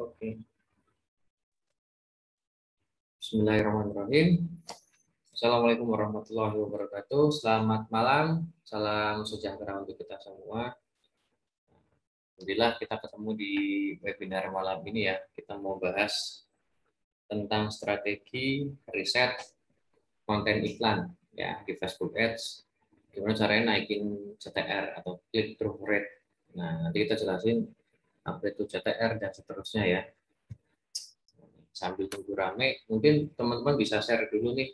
Oke. Bismillahirrahmanirrahim. Assalamualaikum warahmatullahi wabarakatuh. Selamat malam. Salam sejahtera untuk kita semua. Alhamdulillah kita ketemu di webinar malam ini ya. Kita mau bahas tentang strategi riset konten iklan ya di Facebook Ads. Gimana caranya naikin CTR atau click through rate. Nah, nanti kita jelasin apa itu CTR dan seterusnya ya. Sambil tunggu rame, mungkin teman-teman bisa share dulu nih,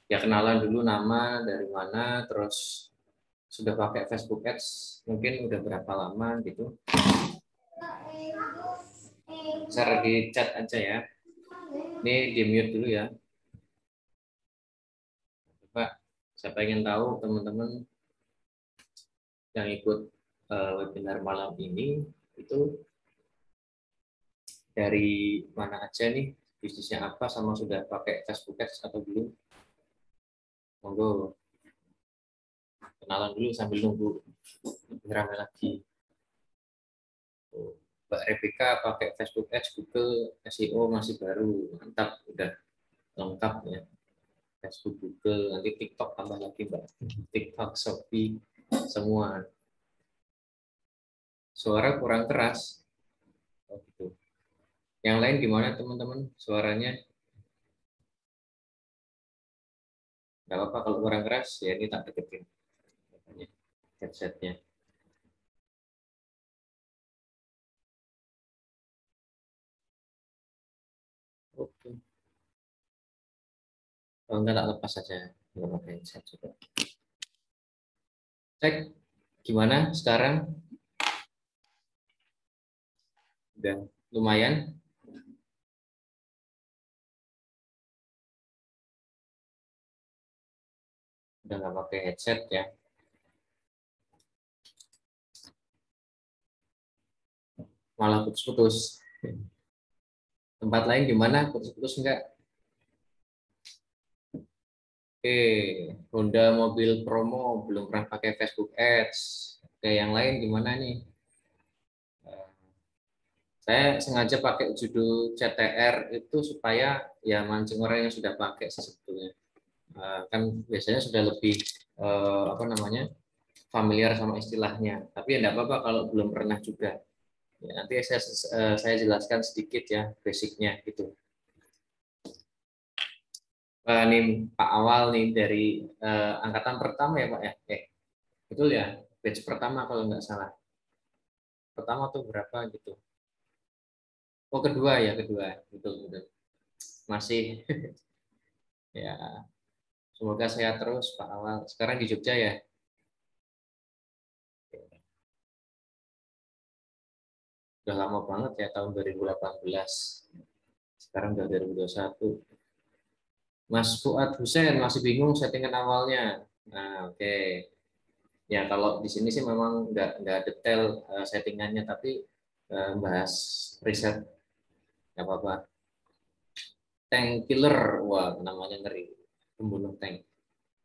ya kenalan dulu nama, dari mana, terus sudah pakai Facebook Ads, mungkin udah berapa lama gitu. Share di chat aja ya. Ini di mute dulu ya. Coba, saya pengen tahu teman-teman yang ikut webinar malam ini itu dari mana aja nih, bisnisnya apa, sama sudah pakai Facebook Ads atau belum. Monggo kenalan dulu sambil nunggu ramai lagi. Mbak Rebecca pakai Facebook Ads, Google, SEO masih baru, mantap, udah lengkap ya. Facebook, Google, nanti TikTok tambah lagi Mbak. TikTok, Shopee, semua. Suara kurang keras. Oh, gitu. Yang lain gimana teman-teman? Suaranya? Nggak apa-apa kalau kurang keras, ya ini tak deketin headsetnya. Oke. Kalau enggak tak lepas saja, nggak pakai headset juga. Cek, gimana sekarang? Udah lumayan? Udah nggak pakai headset ya? Malah putus-putus. Tempat lain gimana? Putus-putus enggak? Oke, Honda mobil promo belum pernah pakai Facebook Ads. Oke, yang lain gimana nih? Saya sengaja pakai judul CTR itu supaya ya mancing orang yang sudah pakai sebetulnya. Kan biasanya sudah lebih apa namanya, familiar sama istilahnya. Tapi ya enggak apa-apa kalau belum pernah juga. Ya, nanti saya jelaskan sedikit ya basicnya gitu. Nih Pak Awal nih dari angkatan pertama ya Pak ya. Betul ya, batch pertama kalau nggak salah. Pertama tuh berapa gitu. Oh kedua ya, kedua. Betul, betul. Masih ya, semoga sehat terus Pak Awal. Sekarang di Jogja ya. Udah lama banget ya, tahun 2018. Sekarang udah 2021. Mas Fuad Hussein masih bingung settingan awalnya. Nah, oke. Ya kalau di sini sih memang nggak detail settingannya, tapi bahas riset nggak apa-apa. Tank killer, wah namanya ngeri. Pembunuh tank.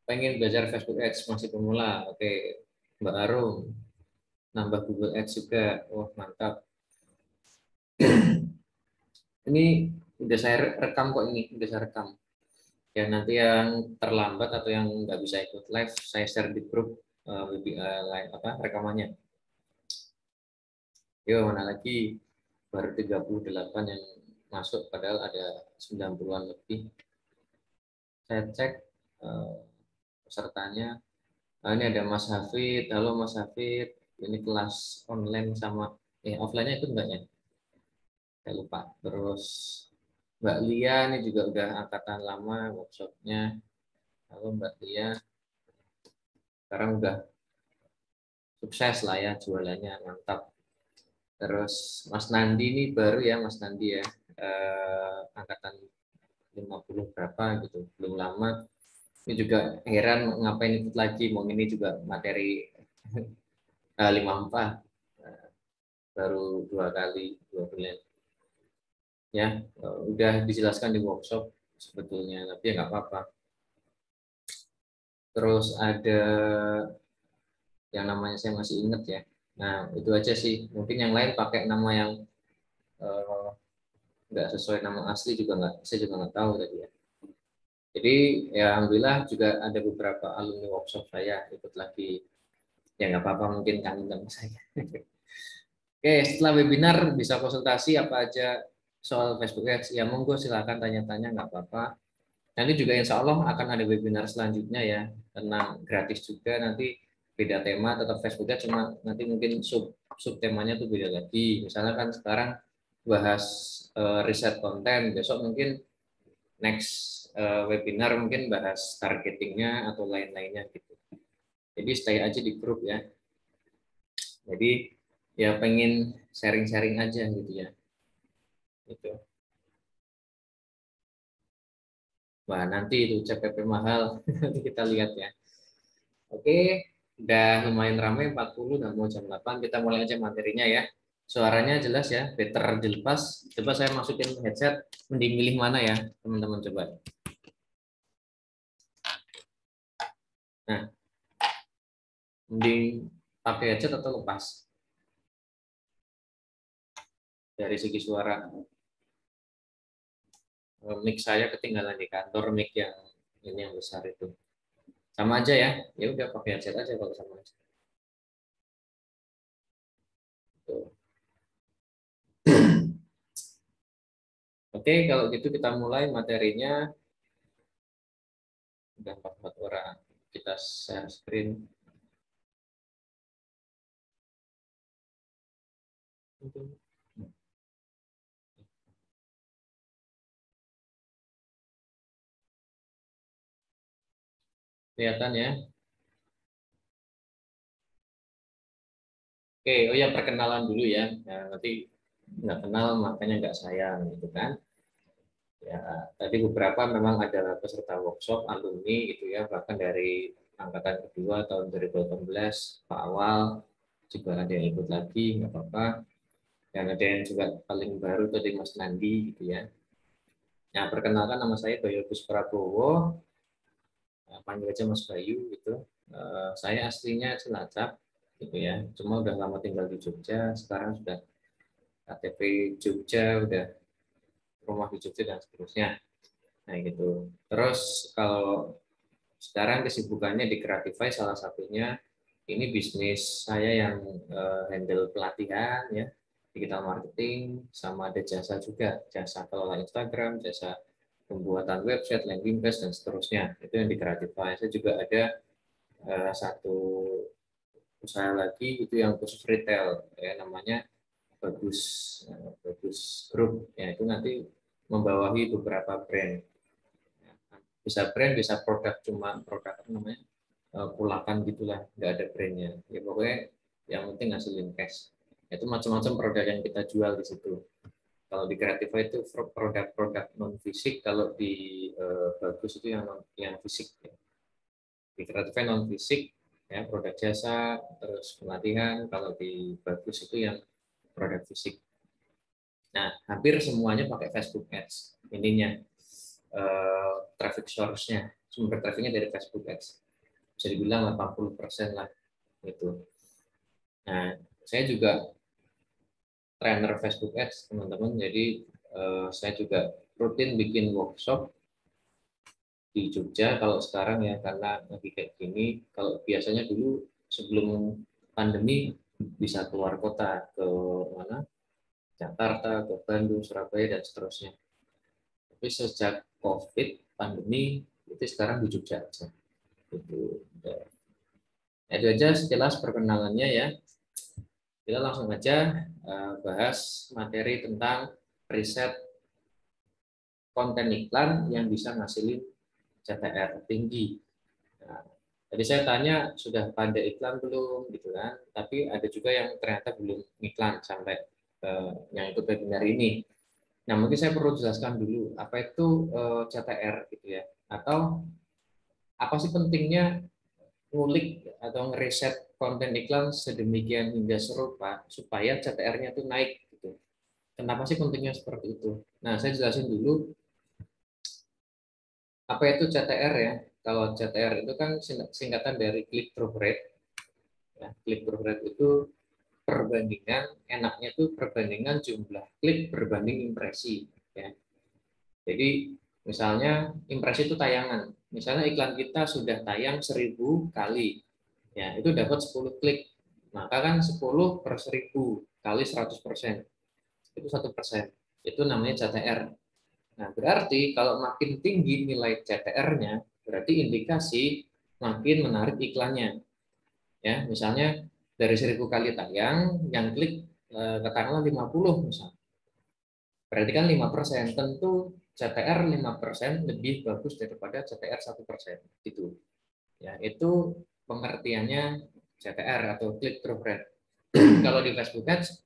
Pengen belajar Facebook Ads, masih pemula. Oke, Mbak Arum nambah Google Ads juga. Wah mantap. Ini udah saya rekam kok, ini udah saya rekam. Ya nanti yang terlambat atau yang nggak bisa ikut live, saya share di grup live apa rekamannya. Yo mana lagi, baru 38 yang masuk, padahal ada 90-an lebih. Saya cek pesertanya. Nah, ini ada Mas Hafid. Halo Mas Hafid. Ini kelas online sama offline-nya itu enggak ya? Saya lupa. Terus Mbak Lia ini juga udah angkatan lama workshopnya. Halo Mbak Lia. Sekarang udah sukses lah ya jualannya, mantap. Terus Mas Nandi ini baru ya, Mas Nandi ya. Angkatan 50 berapa gitu. Belum lama. Ini juga heran ngapain ikut lagi. Mau ini juga materi 54. Baru 2 kali 2 bulan ya, udah dijelaskan di workshop sebetulnya, tapi ya nggak apa-apa. Terus ada yang namanya saya masih ingat ya. Nah itu aja sih, mungkin yang lain pakai nama yang nggak sesuai nama asli juga nggak, saya juga nggak tahu tadi ya. Jadi ya alhamdulillah juga ada beberapa alumni workshop saya ikut lagi. Ya nggak apa-apa, mungkin kangen sama saya. Oke, setelah webinar bisa konsultasi apa aja soal Facebook Ads. Ya monggo silakan tanya-tanya, nggak apa-apa. Nanti juga insya Allah akan ada webinar selanjutnya ya, tentang gratis juga, nanti beda tema, tetap Facebook Ads, cuma nanti mungkin sub temanya tuh beda lagi. Misalnya kan sekarang bahas riset konten, besok mungkin next webinar mungkin bahas targetingnya atau lain-lainnya gitu. Jadi stay aja di grup ya. Jadi ya pengen sharing-sharing aja gitu ya. Gitu. Wah, nanti itu CPP mahal, nanti kita lihat ya. Oke, udah lumayan ramai 40, udah mau jam 8, kita mulai aja materinya ya. Suaranya jelas ya, better dilepas. Coba saya masukin headset, mending milih mana ya, teman-teman coba. Nah, mending pakai headset atau lepas? Dari segi suara, mic saya ketinggalan di kantor, mic yang ini yang besar itu. Sama aja ya, ya udah pakai headset aja kalau sama aja. Tuh. Oke, kalau gitu kita mulai materinya. Udah 44 orang. Kita share screen. Kelihatan ya. Oke, oh ya perkenalan dulu ya. Nah, nanti nggak kenal makanya nggak sayang gitu kan. Ya, tadi beberapa memang ada peserta workshop alumni gitu ya, bahkan dari angkatan kedua tahun 2018 Pak Awal juga ada yang ikut lagi, nggak apa-apa. Dan ada yang juga paling baru tadi Mas Nandi gitu ya. Nah, perkenalkan nama saya Bayu Gus Prabowo, panggil aja Mas Bayu gitu. Saya aslinya Cilacap gitu ya, cuma udah lama tinggal di Jogja, sekarang sudah KTP Jogja, udah rumah di Jogja dan seterusnya. Nah gitu. Terus kalau sekarang kesibukannya di Creatify salah satunya ini bisnis saya yang handle pelatihan ya, digital marketing, sama ada jasa juga, jasa kelola Instagram, jasa pembuatan website, landing page dan seterusnya. Itu yang di Creatify. Saya juga ada satu usaha lagi itu yang khusus retail ya, namanya Bagus Bagus Group ya, itu nanti membawahi beberapa brand, bisa brand bisa produk, cuma produk apa namanya pulakan gitulah, nggak ada brandnya ya, pokoknya yang penting hasilin cash. Itu macam-macam produk yang kita jual di situ. Kalau di Creatify itu produk-produk non fisik, kalau di Bagus itu yang fisik ya. Di Creatify non fisik ya, produk jasa, terus pelatihan. Kalau di Bagus itu yang produk fisik. Nah, hampir semuanya pakai Facebook Ads. Ininya traffic source-nya, sumber trafficnya dari Facebook Ads. Bisa dibilang 80% lah gitu. Nah, saya juga trainer Facebook Ads, teman-teman. Jadi saya juga rutin bikin workshop di Jogja kalau sekarang ya, karena lagi kayak gini. Kalau biasanya dulu sebelum pandemi bisa keluar kota, ke mana, Jakarta, ke Bandung, Surabaya dan seterusnya. Tapi sejak COVID pandemi itu sekarang di Jogja aja. Itu itu aja sekilas perkenalannya ya. Kita langsung aja bahas materi tentang riset konten iklan yang bisa ngasilin CTR tinggi. Nah, tadi saya tanya sudah pada iklan belum gitu kan, tapi ada juga yang ternyata belum iklan sampai yang ikut webinar ini. Nah, mungkin saya perlu jelaskan dulu apa itu CTR gitu ya, atau apa sih pentingnya ngulik atau ngeriset konten iklan sedemikian hingga serupa supaya CTR-nya tuh naik gitu. Kenapa sih pentingnya seperti itu? Nah, saya jelasin dulu apa itu CTR ya. Kalau CTR itu kan singkatan dari click through rate. Ya, click through rate itu perbandingan, enaknya itu perbandingan jumlah klik berbanding impresi. Ya. Jadi misalnya impresi itu tayangan. Misalnya iklan kita sudah tayang 1000 kali, ya itu dapat 10 klik. Maka kan 10 per 1000 kali 100%. Itu 1%. Itu namanya CTR. Nah, berarti kalau makin tinggi nilai CTR-nya, berarti indikasi makin menarik iklannya. Ya, misalnya dari 1000 kali tayang, yang klik katakanlah 50 misalnya. Berarti kan 5%. Tentu CTR 5% lebih bagus daripada CTR 1%. Itu. Ya, itu pengertiannya CTR atau click through rate. Kalau di Facebook Ads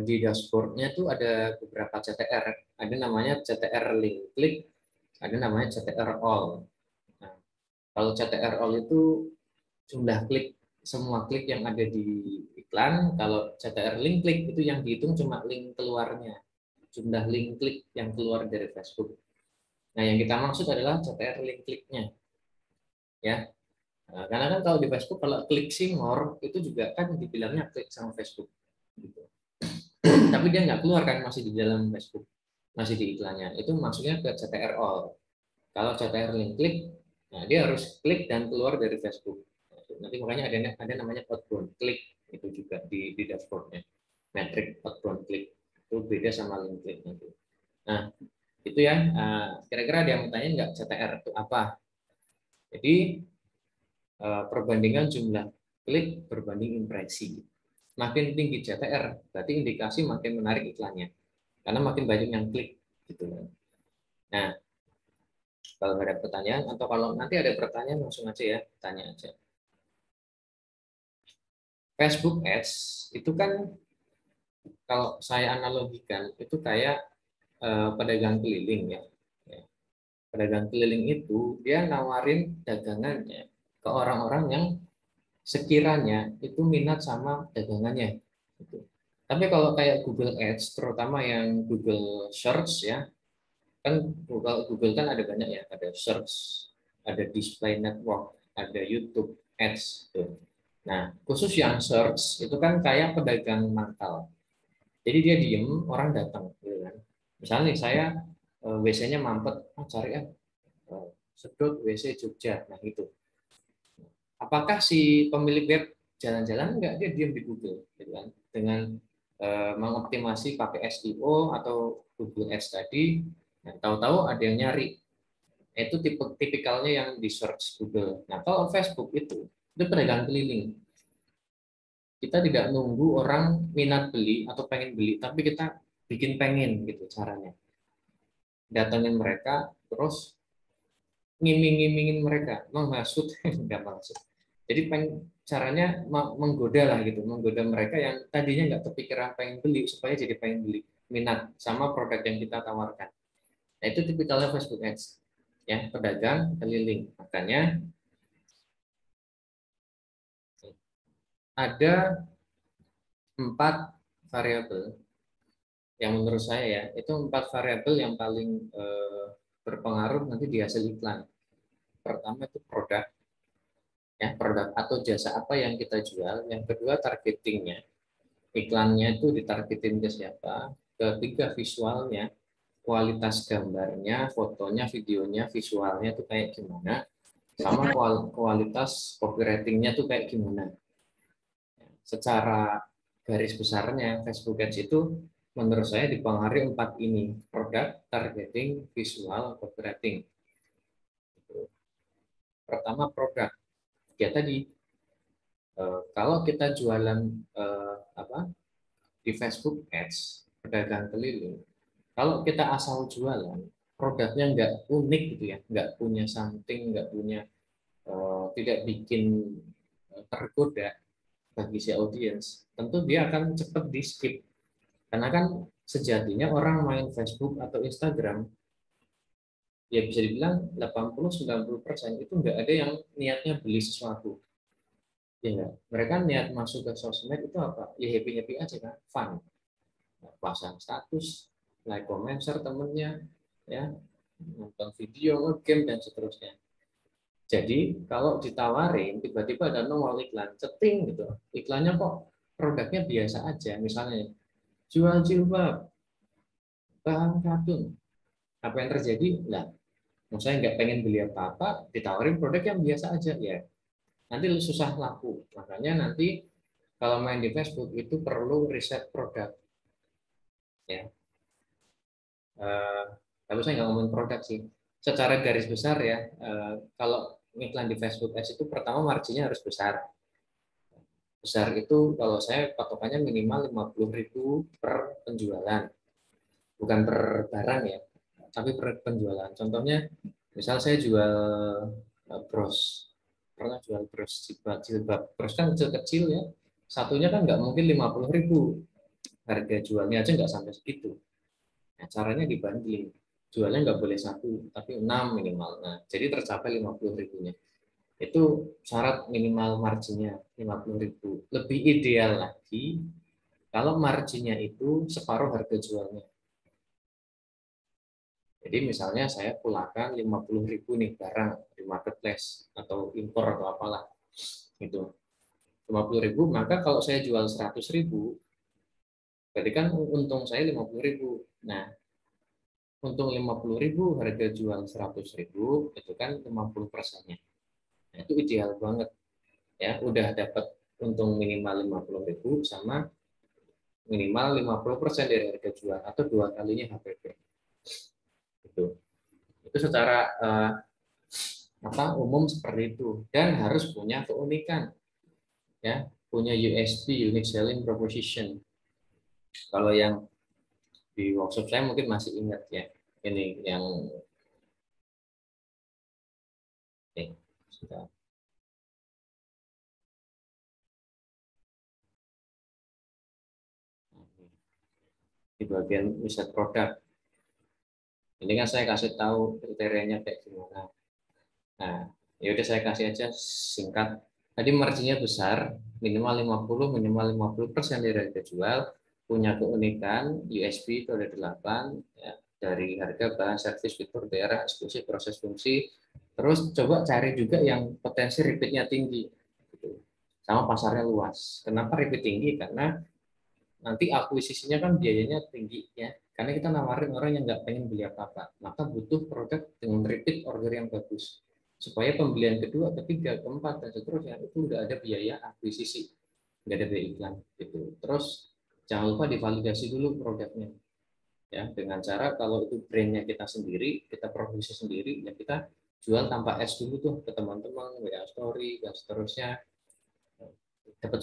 di dashboardnya tuh ada beberapa CTR. Ada namanya CTR link click, ada namanya CTR all. Nah, kalau CTR all itu jumlah klik, semua klik yang ada di iklan. Kalau CTR link click itu yang dihitung cuma link keluarnya, jumlah link klik yang keluar dari Facebook. Nah, yang kita maksud adalah CTR link kliknya, ya. Nah, karena kan kalau di Facebook kalau klik see more itu juga kan dibilangnya klik sama Facebook, gitu. Tapi dia nggak keluar kan, masih di dalam Facebook, masih di iklannya. Itu maksudnya ke CTR all. Kalau CTR link klik, nah dia harus klik dan keluar dari Facebook. Nanti makanya ada namanya outbound klik itu juga di dashboardnya. Metrik outbound klik itu beda sama link klik nanti. Nah itu ya, kira-kira dia mau tanya nggak CTR itu apa? Jadi perbandingan jumlah klik berbanding impresi. Makin tinggi CTR, berarti indikasi makin menarik iklannya. Karena makin banyak yang klik gitu. Nah, kalau ada pertanyaan atau kalau nanti ada pertanyaan langsung aja ya, tanya aja. Facebook Ads itu kan kalau saya analogikan itu kayak pedagang keliling ya. Pedagang keliling itu dia nawarin dagangannya ke orang-orang yang sekiranya itu minat sama dagangannya. Gitu. Tapi kalau kayak Google Ads, terutama yang Google Search ya, kan Google kan ada banyak ya, ada Search, ada Display Network, ada YouTube Ads. Tuh. Nah, khusus yang Search itu kan kayak pedagang mangkal. Jadi dia diem, orang datang, gitu kan. Misalnya nih saya WC-nya mampet, cari sedot WC Jogja, nah itu. Apakah si pemilik web jalan-jalan enggak, dia diam di Google gitu kan, dengan mengoptimasi pakai SEO atau Google Ads tadi. Nah, tahu-tahu ada yang nyari, itu tipikalnya yang di search Google. Nah kalau Facebook itu pedagang keliling, kita tidak nunggu orang minat beli atau pengen beli, tapi kita bikin pengen gitu caranya, datangin mereka terus ngiming-ngimingin mereka, menghasut nggak maksud. Jadi caranya menggoda lah gitu, menggoda mereka yang tadinya nggak kepikiran pengen beli supaya jadi pengen beli, minat sama produk yang kita tawarkan. Nah, itu tipikalnya Facebook Ads, ya pedagang keliling. Makanya ada 4 variabel yang menurut saya ya, itu 4 variabel yang paling berpengaruh nanti di hasil iklan. Pertama itu produk, ya produk atau jasa apa yang kita jual. Yang kedua targetingnya, iklannya itu ditargetin ke siapa. Ketiga visualnya, kualitas gambarnya, fotonya, videonya, visualnya itu kayak gimana, sama kualitas copywritingnya itu kayak gimana. Secara garis besarnya Facebook Ads itu menurut saya dipengaruhi 4 ini: produk, targeting, visual, copywriting. Pertama produk, ya tadi kalau kita jualan di Facebook Ads, pedagang keliling, kalau kita asal jualan, produknya nggak unik gitu ya, nggak punya something, nggak punya, tidak bikin tergoda bagi si audiens, tentu dia akan cepat di skip. Karena kan sejatinya orang main Facebook atau Instagram, ya bisa dibilang 80-90% itu nggak ada yang niatnya beli sesuatu. Ya, mereka niat masuk ke sosmed itu apa? Ya happy-happy aja kan, fun. Pasang status, like, comment, share temennya, ya, nonton video, game dan seterusnya. Jadi kalau ditawarin tiba-tiba ada nongol iklan, ceting gitu. Iklannya kok produknya biasa aja, misalnya jual jilbab, bahan katun. Apa yang terjadi? Lah, saya nggak pengen beli apa-apa, ditawarin produk yang biasa aja ya. Nanti susah laku. Makanya nanti kalau main di Facebook itu perlu riset produk. Ya, tapi saya nggak ngomong produk sih. Secara garis besar ya, kalau iklan di Facebook Ads itu pertama marginnya harus besar. Besar itu kalau saya patokannya minimal 50.000 per penjualan, bukan per barang ya, tapi per penjualan. Contohnya, misal saya jual bros, pernah jual bros jilbab, bros kan kecil-kecil ya, satunya kan nggak mungkin 50.000, harga jualnya aja nggak sampai segitu. Nah, caranya dibanding, jualnya nggak boleh satu, tapi 6 minimal. Nah, jadi tercapai 50.000-nya. Itu syarat minimal marginnya 50.000. Lebih ideal lagi kalau marginnya itu separuh harga jualnya. Jadi misalnya saya pulakan 50.000 nih barang di marketplace atau impor atau apalah itu 50.000, maka kalau saya jual 100.000 berarti kan untung saya 50.000. Nah, untung 50.000 harga jual 100.000 itu kan 50%-nya. Nah, itu ideal banget ya, udah dapat untung minimal 50.000 sama minimal 50% dari harga jual atau dua kalinya HPP. Itu secara umum seperti itu, dan harus punya keunikan ya, punya USP, unique selling proposition. Kalau yang di workshop saya mungkin masih ingat ya, ini yang sudah di bagian riset produk. Ini kan saya kasih tahu kriterianya kayak gimana. Nah, ya udah saya kasih aja singkat. Tadi marginnya besar, minimal 50, minimal 50% dari harga jual, punya keunikan, USP itu ada 8, ya, dari harga, bahan, servis, fitur, daerah, eksklusif, proses fungsi. Terus coba cari juga yang potensi repeatnya tinggi, gitu. Sama pasarnya luas. Kenapa repeat tinggi? Karena nanti akuisisinya kan biayanya tinggi ya. Karena kita nawarin orang yang nggak pengen beli apa-apa, maka butuh produk dengan repeat order yang bagus. Supaya pembelian kedua, ketiga, keempat, dan seterusnya itu nggak ada biaya akuisisi, nggak ada biaya iklan. Gitu. Terus jangan lupa divalidasi dulu produknya. Ya, dengan cara kalau itu brandnya kita sendiri, kita produksi sendiri, ya kita jual tanpa ads dulu tuh ke teman-teman, WA story, dan seterusnya. Dapat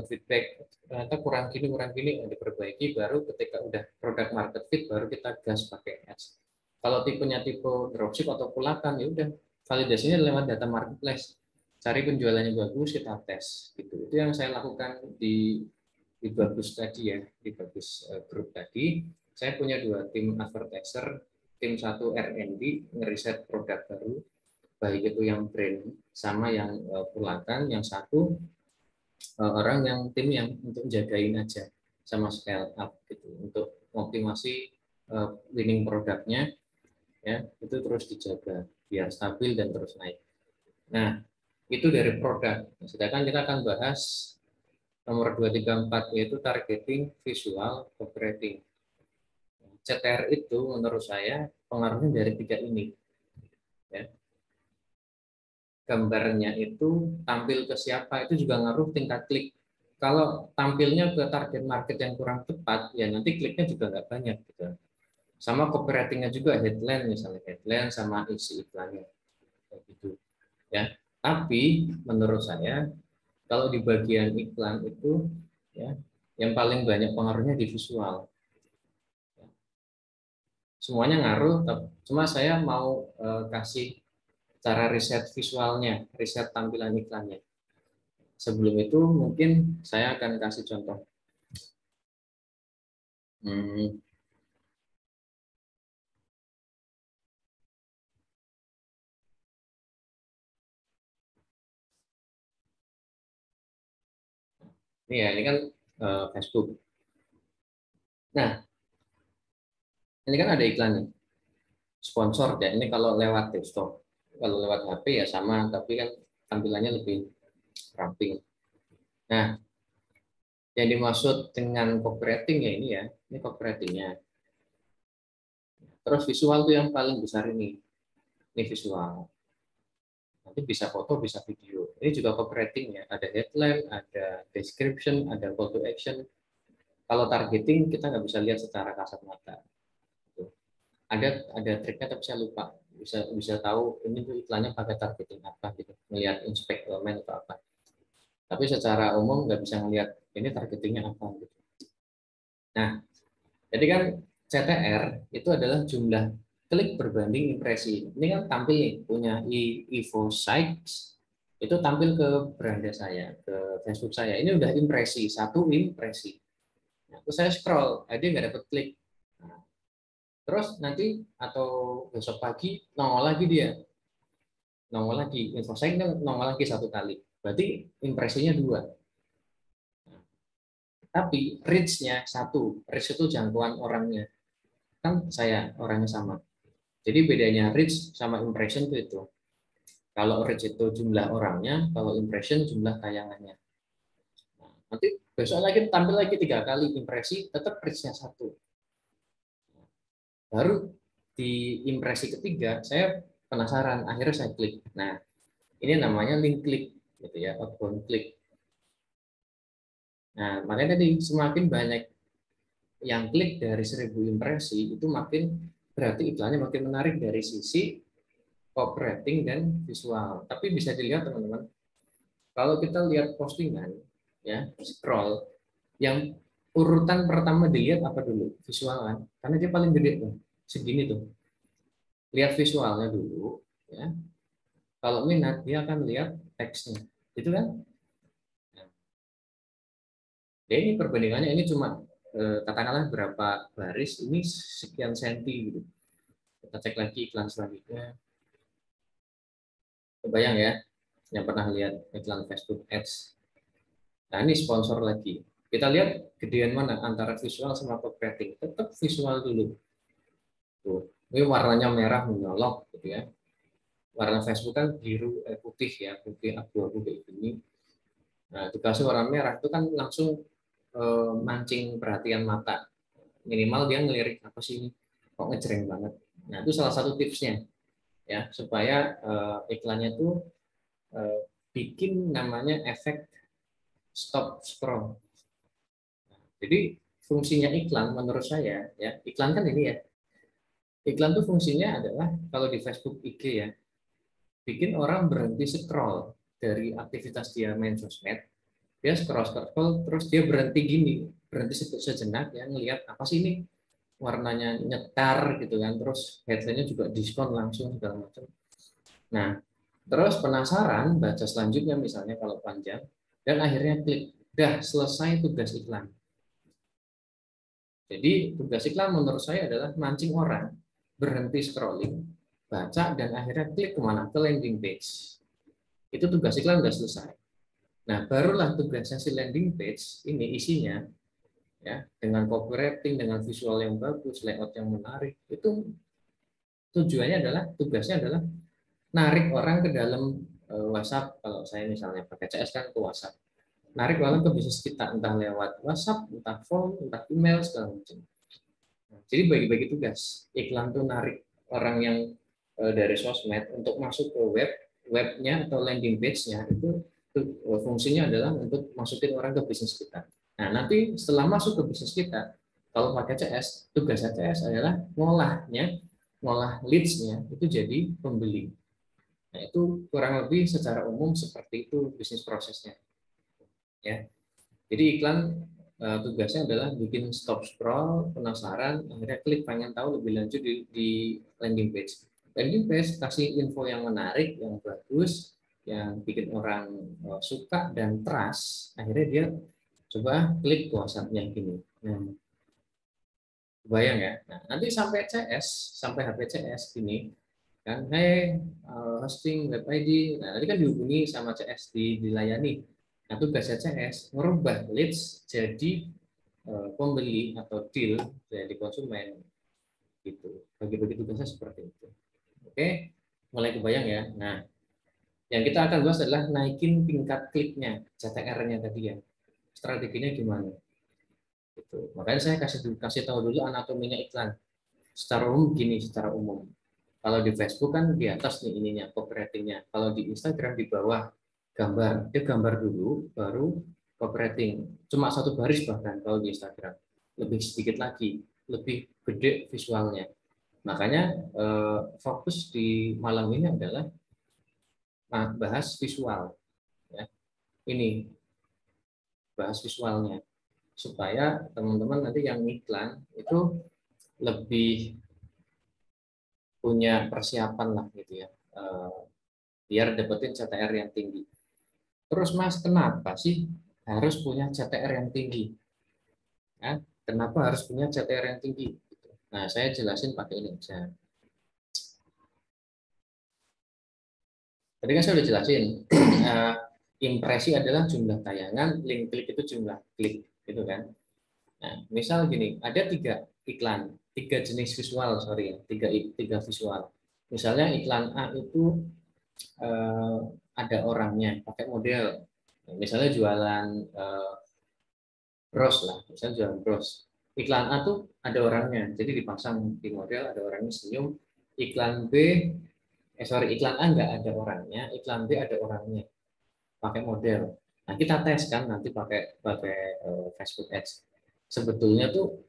feedback ternyata kurang gini diperbaiki, baru ketika udah produk market fit baru kita gas pakai ads. Kalau tipenya tipe dropship atau pulakan, ya udah validasinya lewat data marketplace, cari penjualannya bagus, kita tes gitu. Itu yang saya lakukan di bagus tadi ya, di bagus grup tadi. Saya punya dua tim advertiser, tim satu R&D ngeriset produk baru, baik itu yang brand sama yang pulakan, yang satu orang yang tim yang untuk jagain aja sama scale up gitu, untuk optimasi winning produknya ya, itu terus dijaga biar stabil dan terus naik. Nah, itu dari produk. Sedangkan kita akan bahas nomor 2, 3, 4 yaitu targeting, visual, copywriting. CTR itu menurut saya pengaruhnya dari tiga ini ya. Gambarnya itu tampil ke siapa itu juga ngaruh tingkat klik. Kalau tampilnya ke target market yang kurang tepat, ya nanti kliknya juga nggak banyak gitu. Sama copywritingnya juga, headline misalnya, headline sama isi iklannya gitu ya. Tapi menurut saya kalau di bagian iklan itu ya, yang paling banyak pengaruhnya di visual. Semuanya ngaruh, cuma saya mau kasih cara riset visualnya, riset tampilan iklannya. Sebelum itu mungkin saya akan kasih contoh. Hmm, ini ya, ini kan Facebook. Nah, ini kan ada iklan nih, sponsor ya. Ini kalau lewat desktop. Kalau lewat HP ya sama, tapi kan tampilannya lebih ramping. Nah, yang dimaksud dengan copywriting ya ini copywritingnya. Terus visual tuh yang paling besar ini visual. Nanti bisa foto, bisa video. Ini juga copywriting ya, ada headline, ada description, ada call to action. Kalau targeting kita nggak bisa lihat secara kasat mata. Ada triknya tapi saya lupa. Bisa tahu ini tuh iklannya pakai targeting apa gitu, melihat inspect elemen atau apa. Tapi secara umum nggak bisa melihat ini targetingnya apa gitu. Nah, jadi kan CTR itu adalah jumlah klik berbanding impresi. Ini kan tampil nih punya Evo Sites itu tampil ke beranda saya, ke Facebook saya. Ini udah impresi, satu impresi. Nah, terus saya scroll, dia nggak dapat klik. Nah, terus nanti atau besok pagi nongol lagi dia, nongol lagi. Info saya nongol lagi satu kali. Berarti impresinya dua. Tapi reach-nya satu. Reach itu jangkauan orangnya. Kan saya orangnya sama. Jadi bedanya reach sama impression itu. Kalau reach itu jumlah orangnya, kalau impression jumlah tayangannya. Nah, nanti besok lagi tampil lagi 3 kali impresi, tetap reach-nya satu. Baru di impresi ketiga, saya penasaran, akhirnya saya klik. Nah, ini namanya link klik, gitu ya, outbound klik. Nah, makanya tadi semakin banyak yang klik dari 1000 impresi, itu makin berarti iklannya makin menarik dari sisi copywriting dan visual. Tapi bisa dilihat teman-teman, kalau kita lihat postingan, ya scroll, yang urutan pertama dilihat apa dulu? Visual kan? Karena dia paling gede tuh, segini tuh. Lihat visualnya dulu, ya. Kalau minat dia akan lihat teksnya, gitu kan? Ya ini perbandingannya ini cuma katakanlah berapa baris, ini sekian senti gitu. Kita cek lagi iklan selanjutnya. Kebayang ya, yang pernah lihat iklan Facebook Ads. Nah ini sponsor lagi. Kita lihat gedean mana antara visual sama copywriting. Tetap visual dulu. Tuh, ini warnanya merah menyolok gitu ya. Warna Facebook kan biru, putih ya, putih abu-abu kayak gini. Nah, dikasih warna merah itu kan langsung mancing perhatian mata. Minimal dia ngelirik apa sih ini, kok ngejreng banget. Nah, itu salah satu tipsnya ya, supaya iklannya tuh bikin namanya efek stop scroll. Jadi fungsinya iklan menurut saya ya, iklan kan ini ya. Iklan tuh fungsinya adalah kalau di Facebook IG ya, bikin orang berhenti scroll dari aktivitas dia main sosmed, dia scroll scroll terus dia berhenti gini, berhenti sejenak ya ngelihat apa sih ini, warnanya nyetar gitu kan, terus headline-nya juga diskon langsung segala macam. Nah, terus penasaran baca selanjutnya misalnya kalau panjang dan akhirnya klik, dah selesai tugas iklan. Jadi tugas iklan menurut saya adalah mancing orang berhenti scrolling, baca dan akhirnya klik kemana, ke landing page. Itu tugas iklan sudah selesai. Nah, barulah tugasnya si landing page ini isinya ya dengan copywriting, dengan visual yang bagus, layout yang menarik. Itu tujuannya adalah tugasnya adalah narik orang ke dalam WhatsApp. Kalau saya misalnya pakai CS kan ke WhatsApp. Narik orang ke bisnis kita entah lewat WhatsApp, entah phone, entah email segala macam. Jadi bagi-bagi tugas. Iklan tuh narik orang yang dari sosmed untuk masuk ke webnya atau landing page-nya itu fungsinya adalah untuk masukin orang ke bisnis kita. Nah, nanti setelah masuk ke bisnis kita, kalau pakai CS, tugas CS adalah ngolah leads-nya itu jadi pembeli. Nah, itu kurang lebih secara umum seperti itu bisnis prosesnya. Ya. Jadi iklan tugasnya adalah bikin stop scroll, penasaran, akhirnya klik pengen tahu lebih lanjut di landing page. Landing page kasih info yang menarik, yang bagus, yang bikin orang suka dan trust, akhirnya dia coba klik WhatsApp-nya gini. Nah, bayang ya. Nah, nanti sampai CS, sampai HPCS gini, kan, hey, hosting web ID, nah tadi kan dihubungi sama CS dilayani. Nah, tugas CS merubah leads jadi pembeli atau deal jadi konsumen gitu. Bagi-bagi tugasnya seperti itu. Oke. Mulai kebayang ya. Nah, yang kita akan bahas adalah naikin tingkat kliknya, CTR-nya tadi ya. Strateginya gimana? Gitu. Makanya saya kasih tahu dulu anatominya iklan. Secara umum gini, secara umum. Kalau di Facebook kan di atas nih ininya, copywriting-nya. Kalau di Instagram di bawah gambar, dia gambar dulu, baru copywriting. Cuma satu baris bahkan kalau di Instagram. Lebih sedikit lagi, lebih gede visualnya. Makanya fokus di malam ini adalah bahas visual. Ya. Ini bahas visualnya supaya teman-teman nanti yang iklan itu lebih punya persiapan lah gitu ya, biar dapetin CTR yang tinggi. Terus Mas, kenapa sih harus punya CTR yang tinggi? Ya, kenapa harus punya CTR yang tinggi? Nah, saya jelasin pakai ini aja. Tadi kan saya udah jelasin, impresi adalah jumlah tayangan, link klik itu jumlah klik, gitu kan? Nah, misal gini, ada tiga jenis visual, sorry ya, tiga visual. Misalnya iklan A itu eh, ada orangnya, pakai model. Misalnya jualan bros lah, misalnya jualan bros. Iklan A tuh ada orangnya, jadi dipasang di model, ada orangnya senyum. Iklan B, iklan A nggak ada orangnya, iklan B ada orangnya, pakai model. Nah, kita tes kan nanti pakai pakai Facebook Ads. Sebetulnya tuh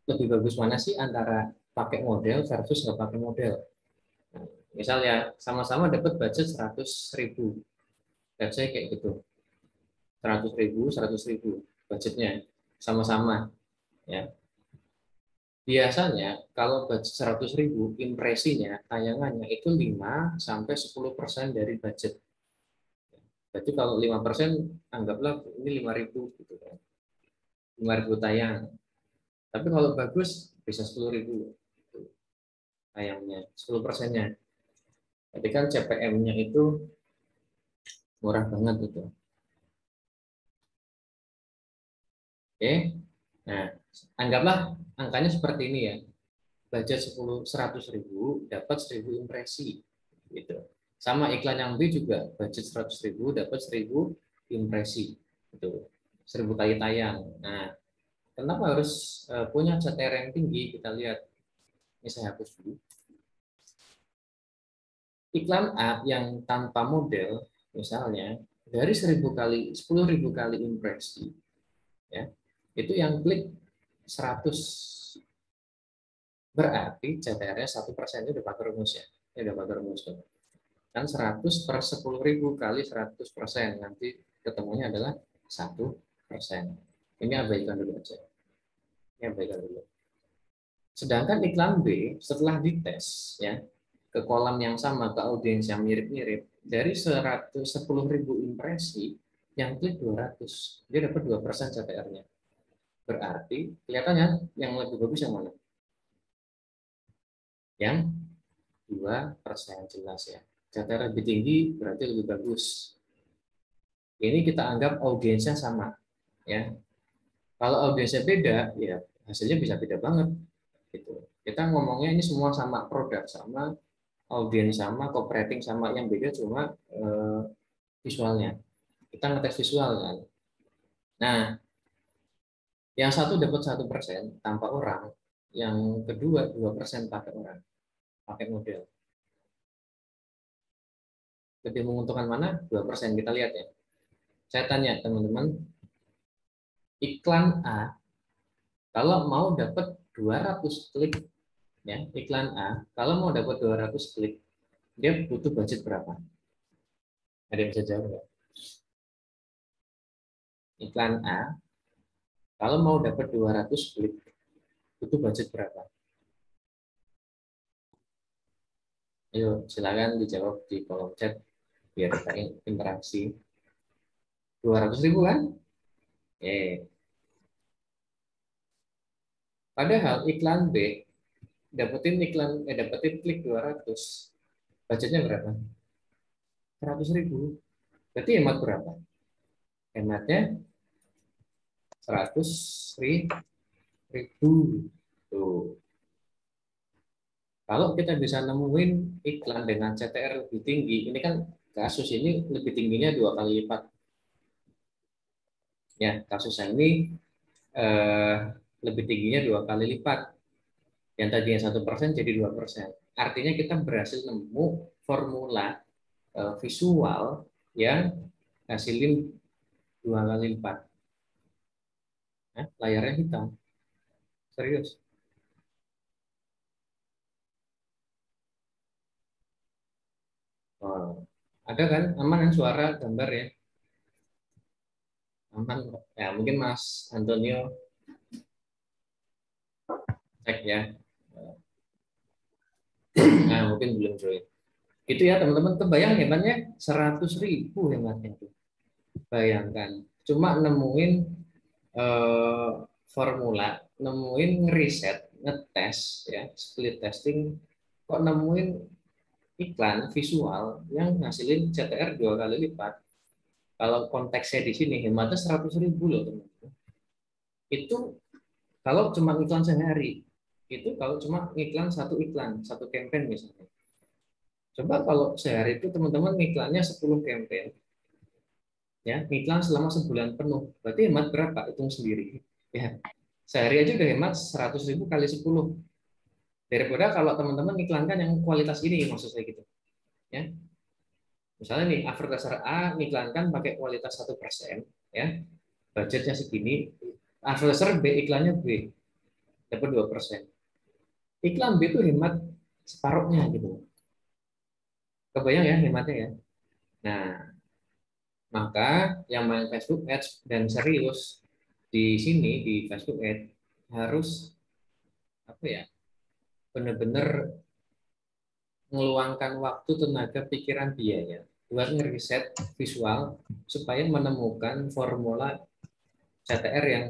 lebih bagus mana sih antara pakai model versus nggak pakai model. Nah, misalnya sama-sama dapat budget 100.000, dan saya kayak gitu, 100.000 budgetnya sama-sama ya. Biasanya kalau budget 100.000, impresinya tayangannya itu 5-10% dari budget. Berarti kalau 5%, anggaplah ini 5.000 gitu kan, 5.000 tayang. Tapi kalau bagus bisa 10.000 tayangnya, 10%-nya. Jadi kan CPM-nya itu murah banget itu. Oke. Nah, anggaplah angkanya seperti ini ya. Budget 100.000 dapat 1.000 impresi gitu. Sama iklan yang B juga budget 100.000 dapat 1.000 impresi gitu. 1.000 kali tayang. Nah, kenapa harus punya CTR yang tinggi? Kita lihat. Ini saya hapus dulu. Iklan A yang tanpa model misalnya dari 10.000 kali impresi ya, itu yang klik 100, berarti CTR-nya 1%. Itu udah pakai rumus ya. Ini udah pakai rumus kan, 100/10.000 kali 100%, nanti ketemunya adalah 1%. Ini abaikan dulu aja. Ini abaikan dulu. Sedangkan iklan B setelah dites ya ke kolam yang sama, ke audiens yang mirip-mirip, dari 10.000 impresi yang klik 200, dia dapat 2% CTR-nya. Berarti kelihatannya yang lebih bagus yang mana? Yang 2%, jelas ya. CTR lebih tinggi berarti lebih bagus. Ini kita anggap audiensnya sama ya. Kalau audiensnya beda, ya hasilnya bisa beda banget gitu. Kita ngomongnya ini semua sama, produk sama, audiens sama, copywriting sama, yang beda cuma visualnya. Kita ngetes visual kan. Nah, yang satu dapat 1% tanpa orang, yang kedua 2% pakai orang, pakai model. Lebih menguntungkan mana? 2%. Kita lihat ya. Saya tanya teman-teman, iklan A kalau mau dapat 200 klik ya, iklan A kalau mau dapat 200 klik, dia butuh budget berapa? Ada yang bisa jawab nggak? Iklan A kalau mau dapat 200 klik, butuh budget berapa? Ayo silakan dijawab di kolom chat biar kita interaksi. 200.000 kan? Padahal iklan B dapetin klik 200, budgetnya berapa? 100.000. Berarti hemat berapa? Hematnya 100.000. Tuh. Kalau kita bisa nemuin iklan dengan CTR lebih tinggi, ini kan kasus ini lebih tingginya 2 kali lipat. Ya, kasus yang ini eh, lebih tingginya 2 kali lipat. Yang tadinya 1% jadi 2%. Artinya kita berhasil nemu formula visual yang hasilin 2 kali lipat. Nah, layarnya hitam. Serius. Oh. Ada kan? Aman kan suara gambar ya? Aman. Ya, mungkin Mas Antonio cek ya. Nah, mungkin belum join. Itu ya teman-teman, kebayang hematnya 100.000 hematnya itu. Bayangkan. Cuma nemuin eh, formula, nemuin ngeriset, ngetes ya, split testing, kok nemuin iklan visual yang ngasilin CTR 2 kali lipat. Kalau konteksnya di sini hematnya 100.000 loh teman-teman. Itu kalau cuma iklan sehari, itu kalau cuma iklan, satu campaign misalnya. Coba kalau sehari itu teman-teman iklannya 10 campaign, ya iklan selama sebulan penuh, berarti hemat berapa? Hitung sendiri. Ya, sehari aja udah hemat 100.000 kali 10. Daripada kalau teman-teman iklankan yang kualitas ini, maksud saya gitu. Ya, misalnya nih, advertiser A iklankan pakai kualitas 1%, ya, budgetnya segini. Advertiser B iklannya B, dapat 2%. Iklan B itu hemat separuhnya gitu. Kebayang ya hematnya ya. Nah, maka yang main Facebook Ads dan serius di sini di Facebook Ads harus apa ya? Benar-benar meluangkan waktu, tenaga, pikiran, biaya buat ngeriset visual supaya menemukan formula CTR yang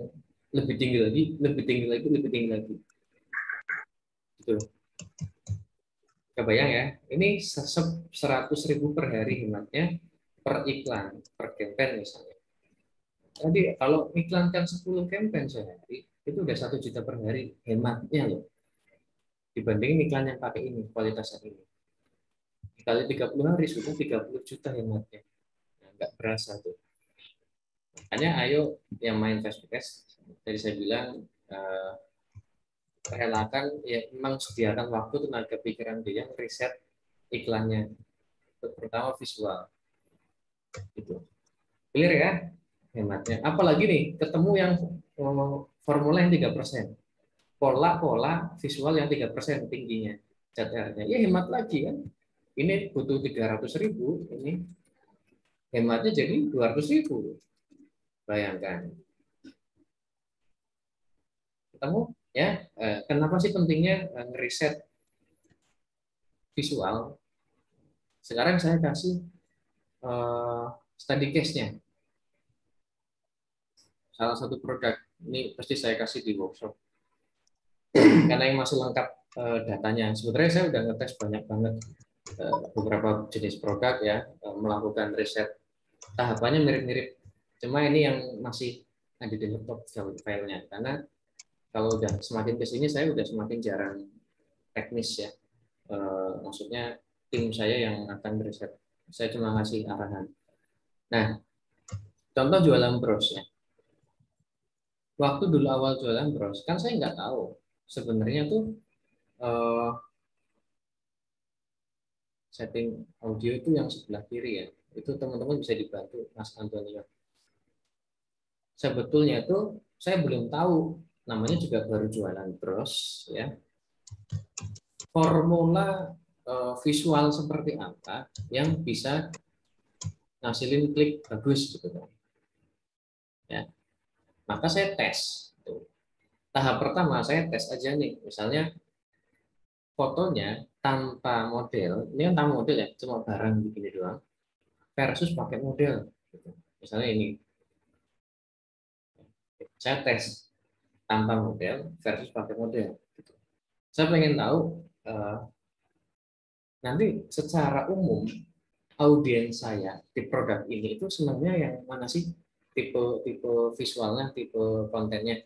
lebih tinggi lagi, lebih tinggi lagi, lebih tinggi lagi. Gitu. Kebayang ya, ini 100.000 per hari hematnya per iklan, per campaign misalnya. Jadi kalau iklankan 10 campaign sehari, itu udah 1 juta per hari hematnya loh. Dibandingin iklan yang pakai ini, kualitasnya ini. Kali 30 hari sudah 30 juta hematnya. Nah, nggak berasa tuh. Makanya ayo yang main Facebook Ads, tadi saya bilang, relakan ya, memang sediakan waktu, tenaga, pikiran dia riset iklannya, terutama visual. Gitu. Clear ya hematnya. Apalagi nih ketemu yang formula yang 3%, pola visual yang 3% tingginya CTR-nya, ya hemat lagi kan. Ini butuh 300.000, ini hematnya jadi 200.000. Bayangkan. Ketemu ya. Kenapa sih pentingnya ngeriset visual? Sekarang saya kasih study case-nya. Salah satu produk ini pasti saya kasih di workshop karena yang masih lengkap datanya. Sebenarnya saya udah ngetes banyak banget beberapa jenis produk ya, melakukan riset. Tahapannya mirip-mirip, cuma ini yang masih ada di laptop filenya, karena kalau udah semakin ke sini saya udah semakin jarang teknis ya. Maksudnya tim saya yang akan riset, saya cuma ngasih arahan. Nah, contoh jualan bros ya. Waktu dulu awal jualan bros, kan saya nggak tahu sebenarnya tuh eh, setting audio itu yang sebelah kiri ya. Itu teman-teman bisa dibantu Mas Antonio. Sebetulnya tuh saya belum tahu, namanya juga baru jualan bros ya. Formula visual seperti apa yang bisa ngasilin klik bagus gitu kan. Ya. Maka saya tes. Tuh. Tahap pertama saya tes aja nih, misalnya fotonya tanpa model, ini kan tanpa model ya, cuma barang begini doang, versus pakai model. Gitu. Misalnya ini, saya tes tanpa model versus pakai model. Gitu. Saya pengen tahu nanti secara umum audiens saya di produk ini itu senangnya yang mana sih, tipe tipe visualnya, tipe kontennya.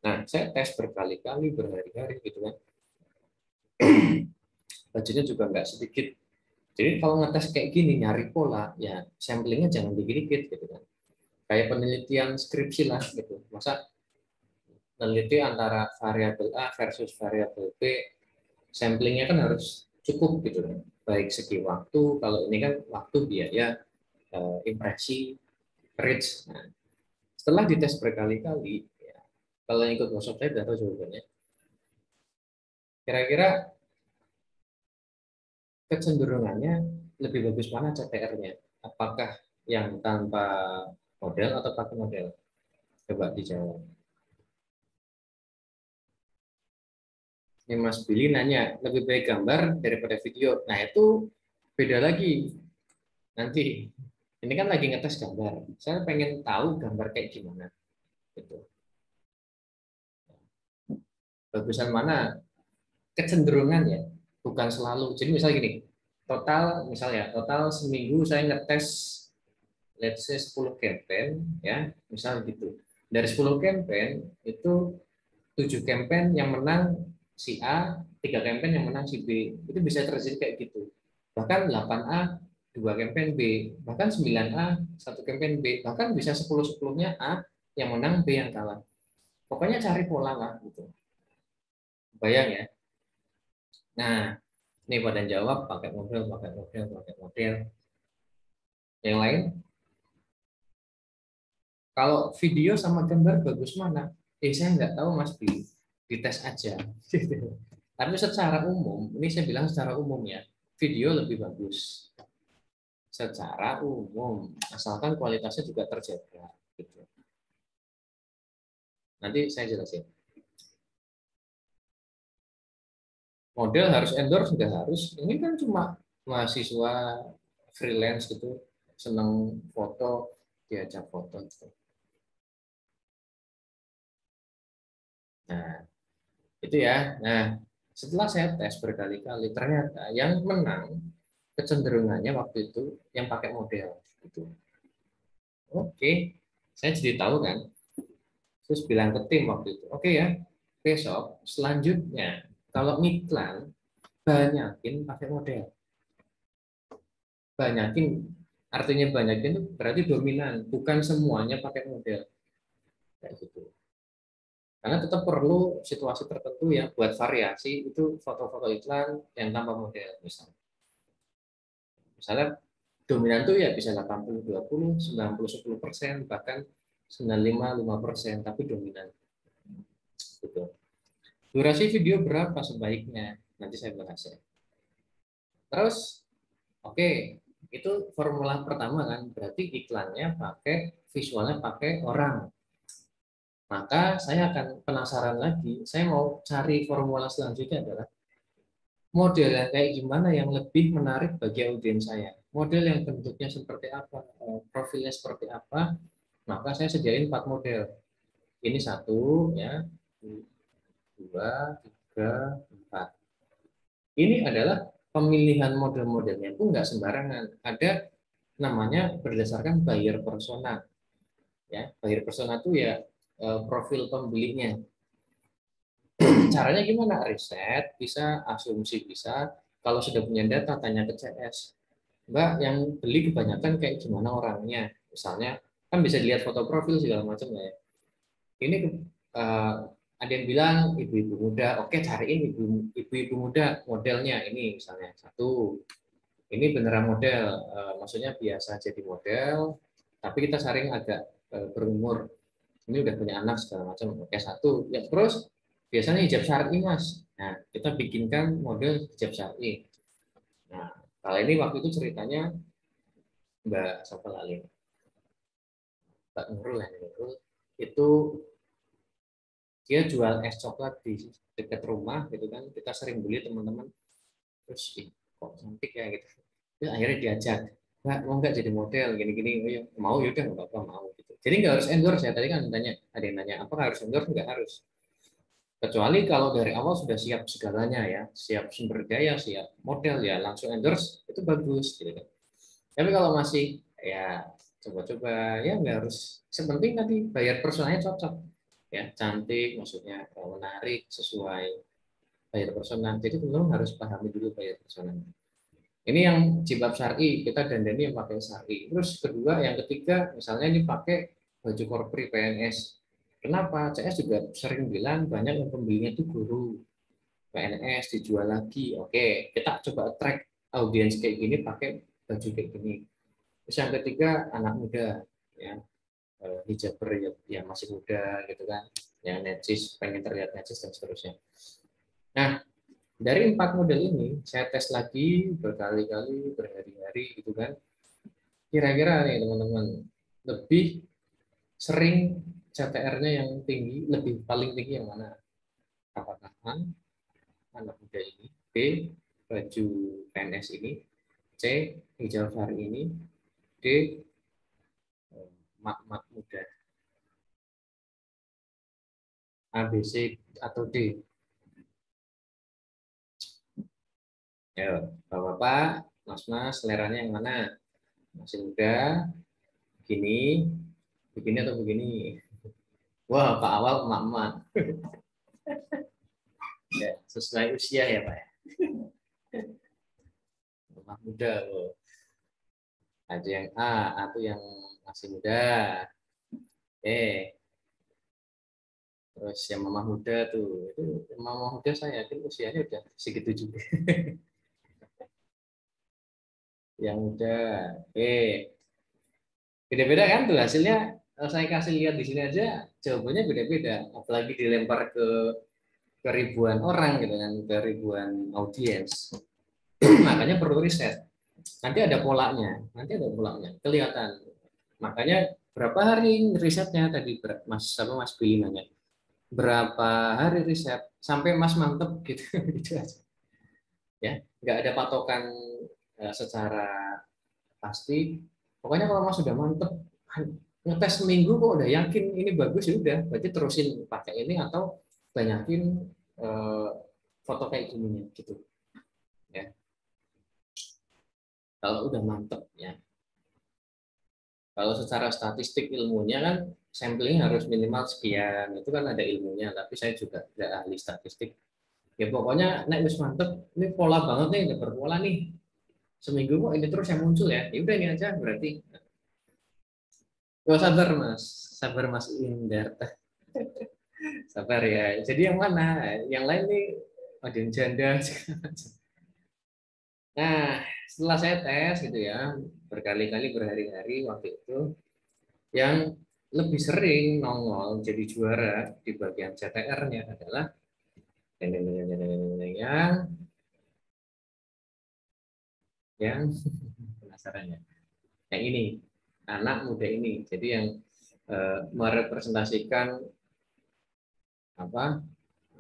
Nah, saya tes berkali-kali, berhari-hari gitu kan. Budgetnya juga nggak sedikit. Jadi kalau ngetes kayak gini nyari pola, ya samplingnya jangan dikit-dikit gitu kan. Kayak penelitian skripsi lah gitu. Masa meneliti antara variabel A versus variabel B, samplingnya kan harus cukup gitu kan. Baik segi waktu, kalau ini kan waktu, biaya, impresi, reach. Nah, setelah dites berkali-kali, ya, kalau yang ikut workshop saya sudah tahu jawabannya. Kira-kira kecenderungannya lebih bagus mana CTR-nya? Apakah yang tanpa model atau pakai model? Coba dijawab. Ini Mas Billy nanya, lebih baik gambar daripada video. Nah, itu beda lagi. Nanti, ini kan lagi ngetes gambar. Saya pengen tahu gambar kayak gimana. Gitu. Bagusan mana? Kecenderungan ya, bukan selalu. Jadi misal gini, total seminggu saya ngetes let's say 10 campaign ya, misal gitu. Dari 10 campaign itu 7 campaign yang menang si A, 3 campaign yang menang si B. Itu bisa terjadi kayak gitu. Bahkan 8A 2 campaign B, bahkan 9A 1 campaign B, bahkan bisa 10-10-nya A yang menang, B yang kalah. Pokoknya cari pola lah gitu. Bayang ya. Nah, ini pada jawab pakai model, pakai model, pakai model. Yang lain, kalau video sama gambar bagus mana? Saya nggak tahu Mas Bi, dites aja. Tapi secara umum, ini saya bilang secara umum ya, video lebih bagus. Secara umum, asalkan kualitasnya juga terjaga. Gitu. Nanti saya jelasin. Model harus endorse, nggak harus. Ini kan cuma mahasiswa freelance gitu, seneng foto, diajak foto. Gitu. Nah, itu ya. Nah, setelah saya tes berkali-kali, ternyata yang menang kecenderungannya waktu itu yang pakai model. Gitu. Oke, saya jadi tahu kan. Terus bilang ke tim waktu itu, oke ya, besok selanjutnya kalau iklan banyakin pakai model. Banyakin artinya banyakin itu berarti dominan, bukan semuanya pakai model. Kayak gitu. Karena tetap perlu situasi tertentu ya buat variasi itu foto-foto iklan yang tanpa model misalnya. Misalnya dominan tuh ya bisa 80-20, 90-10%, bahkan 95-5%, tapi dominan. Gitu. Durasi video berapa sebaiknya? Nanti saya bahas ya. Terus, oke, itu formula pertama kan, berarti iklannya pakai, visualnya pakai orang. Maka saya akan penasaran lagi, saya mau cari formula selanjutnya adalah model yang kayak gimana yang lebih menarik bagi audiens saya. Model yang bentuknya seperti apa, profilnya seperti apa, maka saya sediain 4 model. Ini 1, ya, 2, 3, 4. Ini adalah pemilihan model-modelnya pun nggak sembarangan. Ada namanya berdasarkan buyer persona. Ya, buyer persona itu ya profil pembelinya. Caranya gimana? Riset bisa, asumsi bisa. Kalau sudah punya data, tanya ke CS. Mbak, yang beli kebanyakan kayak gimana orangnya? Misalnya, kan bisa dilihat foto profil segala macam ya. Ini ada yang bilang ibu-ibu muda, oke cariin ibu-ibu muda modelnya ini misalnya 1. Ini beneran model, maksudnya biasa jadi model, tapi kita saring agak berumur. Ini udah punya anak segala macam. Oke 1. Ya terus biasanya hijab syar'i Mas. Nah kita bikinkan model hijab syar'i. Nah kalau ini waktu itu ceritanya Mbak siapa lali? Mbak Nurul ya Nurul itu dia jual es coklat di dekat rumah gitu kan. Kita sering beli teman-teman. Terus kok cantik ya gitu. Terus akhirnya diajak, mau nggak jadi model gini-gini? Oh, ya, mau yaudah nggak apa-apa mau gitu. Jadi nggak harus endorse ya. Tadi kan tanya ada yang nanya apa harus endorse, nggak harus. Kecuali kalau dari awal sudah siap segalanya ya, siap sumber daya, siap model ya langsung endorse itu bagus gitu kan. Tapi kalau masih ya coba-coba ya nggak harus. Sepenting nanti bayar personanya cocok ya, cantik maksudnya menarik sesuai buyer persona. Jadi teman-teman harus pahami dulu buyer persona. Ini yang jilbab syar'i, kita dandani yang pakai syar'i. Terus kedua, yang ketiga, misalnya ini pakai baju korpri PNS. Kenapa? CS juga sering bilang banyak yang pembelinya itu guru PNS dijual lagi. Oke, kita coba track audiens kayak gini pakai baju kayak gini. Terus yang ketiga, anak muda, ya hijaber ya masih muda gitu kan, yang necis, pengen terlihat necis dan seterusnya. Nah, dari 4 model ini saya tes lagi berkali-kali, berhari-hari gitu kan. Kira-kira nih teman-teman, lebih sering CTR-nya yang tinggi, lebih paling tinggi yang mana? Apakah A, anak muda ini, B, baju PNS ini, C, hijau hari ini, D, mak-mak muda. A, B, C, atau D? Ya, Bapak, Mas-mas, seleranya yang mana? Masih muda, begini, begini atau begini? Wah, Pak Awal emak-emak. Ya, sesuai usia ya, Pak. Emak muda loh. Ada yang A, atau yang masih muda. Terus yang mama muda tuh, itu mama muda saya yakin usianya udah segitu juga. Yang muda, beda-beda kan tuh hasilnya. Saya kasih lihat di sini aja, jawabannya beda-beda. Apalagi dilempar ke ribuan orang gitu kan, ke ribuan audiens. Makanya perlu riset. Nanti ada polanya, kelihatan. Makanya berapa hari risetnya tadi Mas Billy nanya. Berapa hari riset sampai Mas mantep gitu, gitu aja. Ya, nggak ada patokan secara pasti. Pokoknya kalau Mas sudah mantep, ngetes seminggu kok udah yakin ini bagus ya udah, berarti terusin pakai ini atau banyakin eh, foto kayak gini gitu. Ya, kalau udah mantep ya. Kalau secara statistik ilmunya kan sampling harus minimal sekian, itu kan ada ilmunya, tapi saya juga tidak ahli statistik. Ya pokoknya nek wis mantep, ini pola banget nih, udah berpola nih. Seminggu kok ini terus yang muncul ya. Ya udah ini aja berarti. Oh, sabar Mas Indar, sabar ya. Jadi yang mana? Yang lain nih ada yang janda. Nah, setelah saya tes gitu ya, berkali-kali berhari-hari waktu itu, yang lebih sering nongol jadi juara di bagian CTR-nya adalah yang yang penasaran ya. Yang ini, anak muda ini. Jadi yang merepresentasikan apa?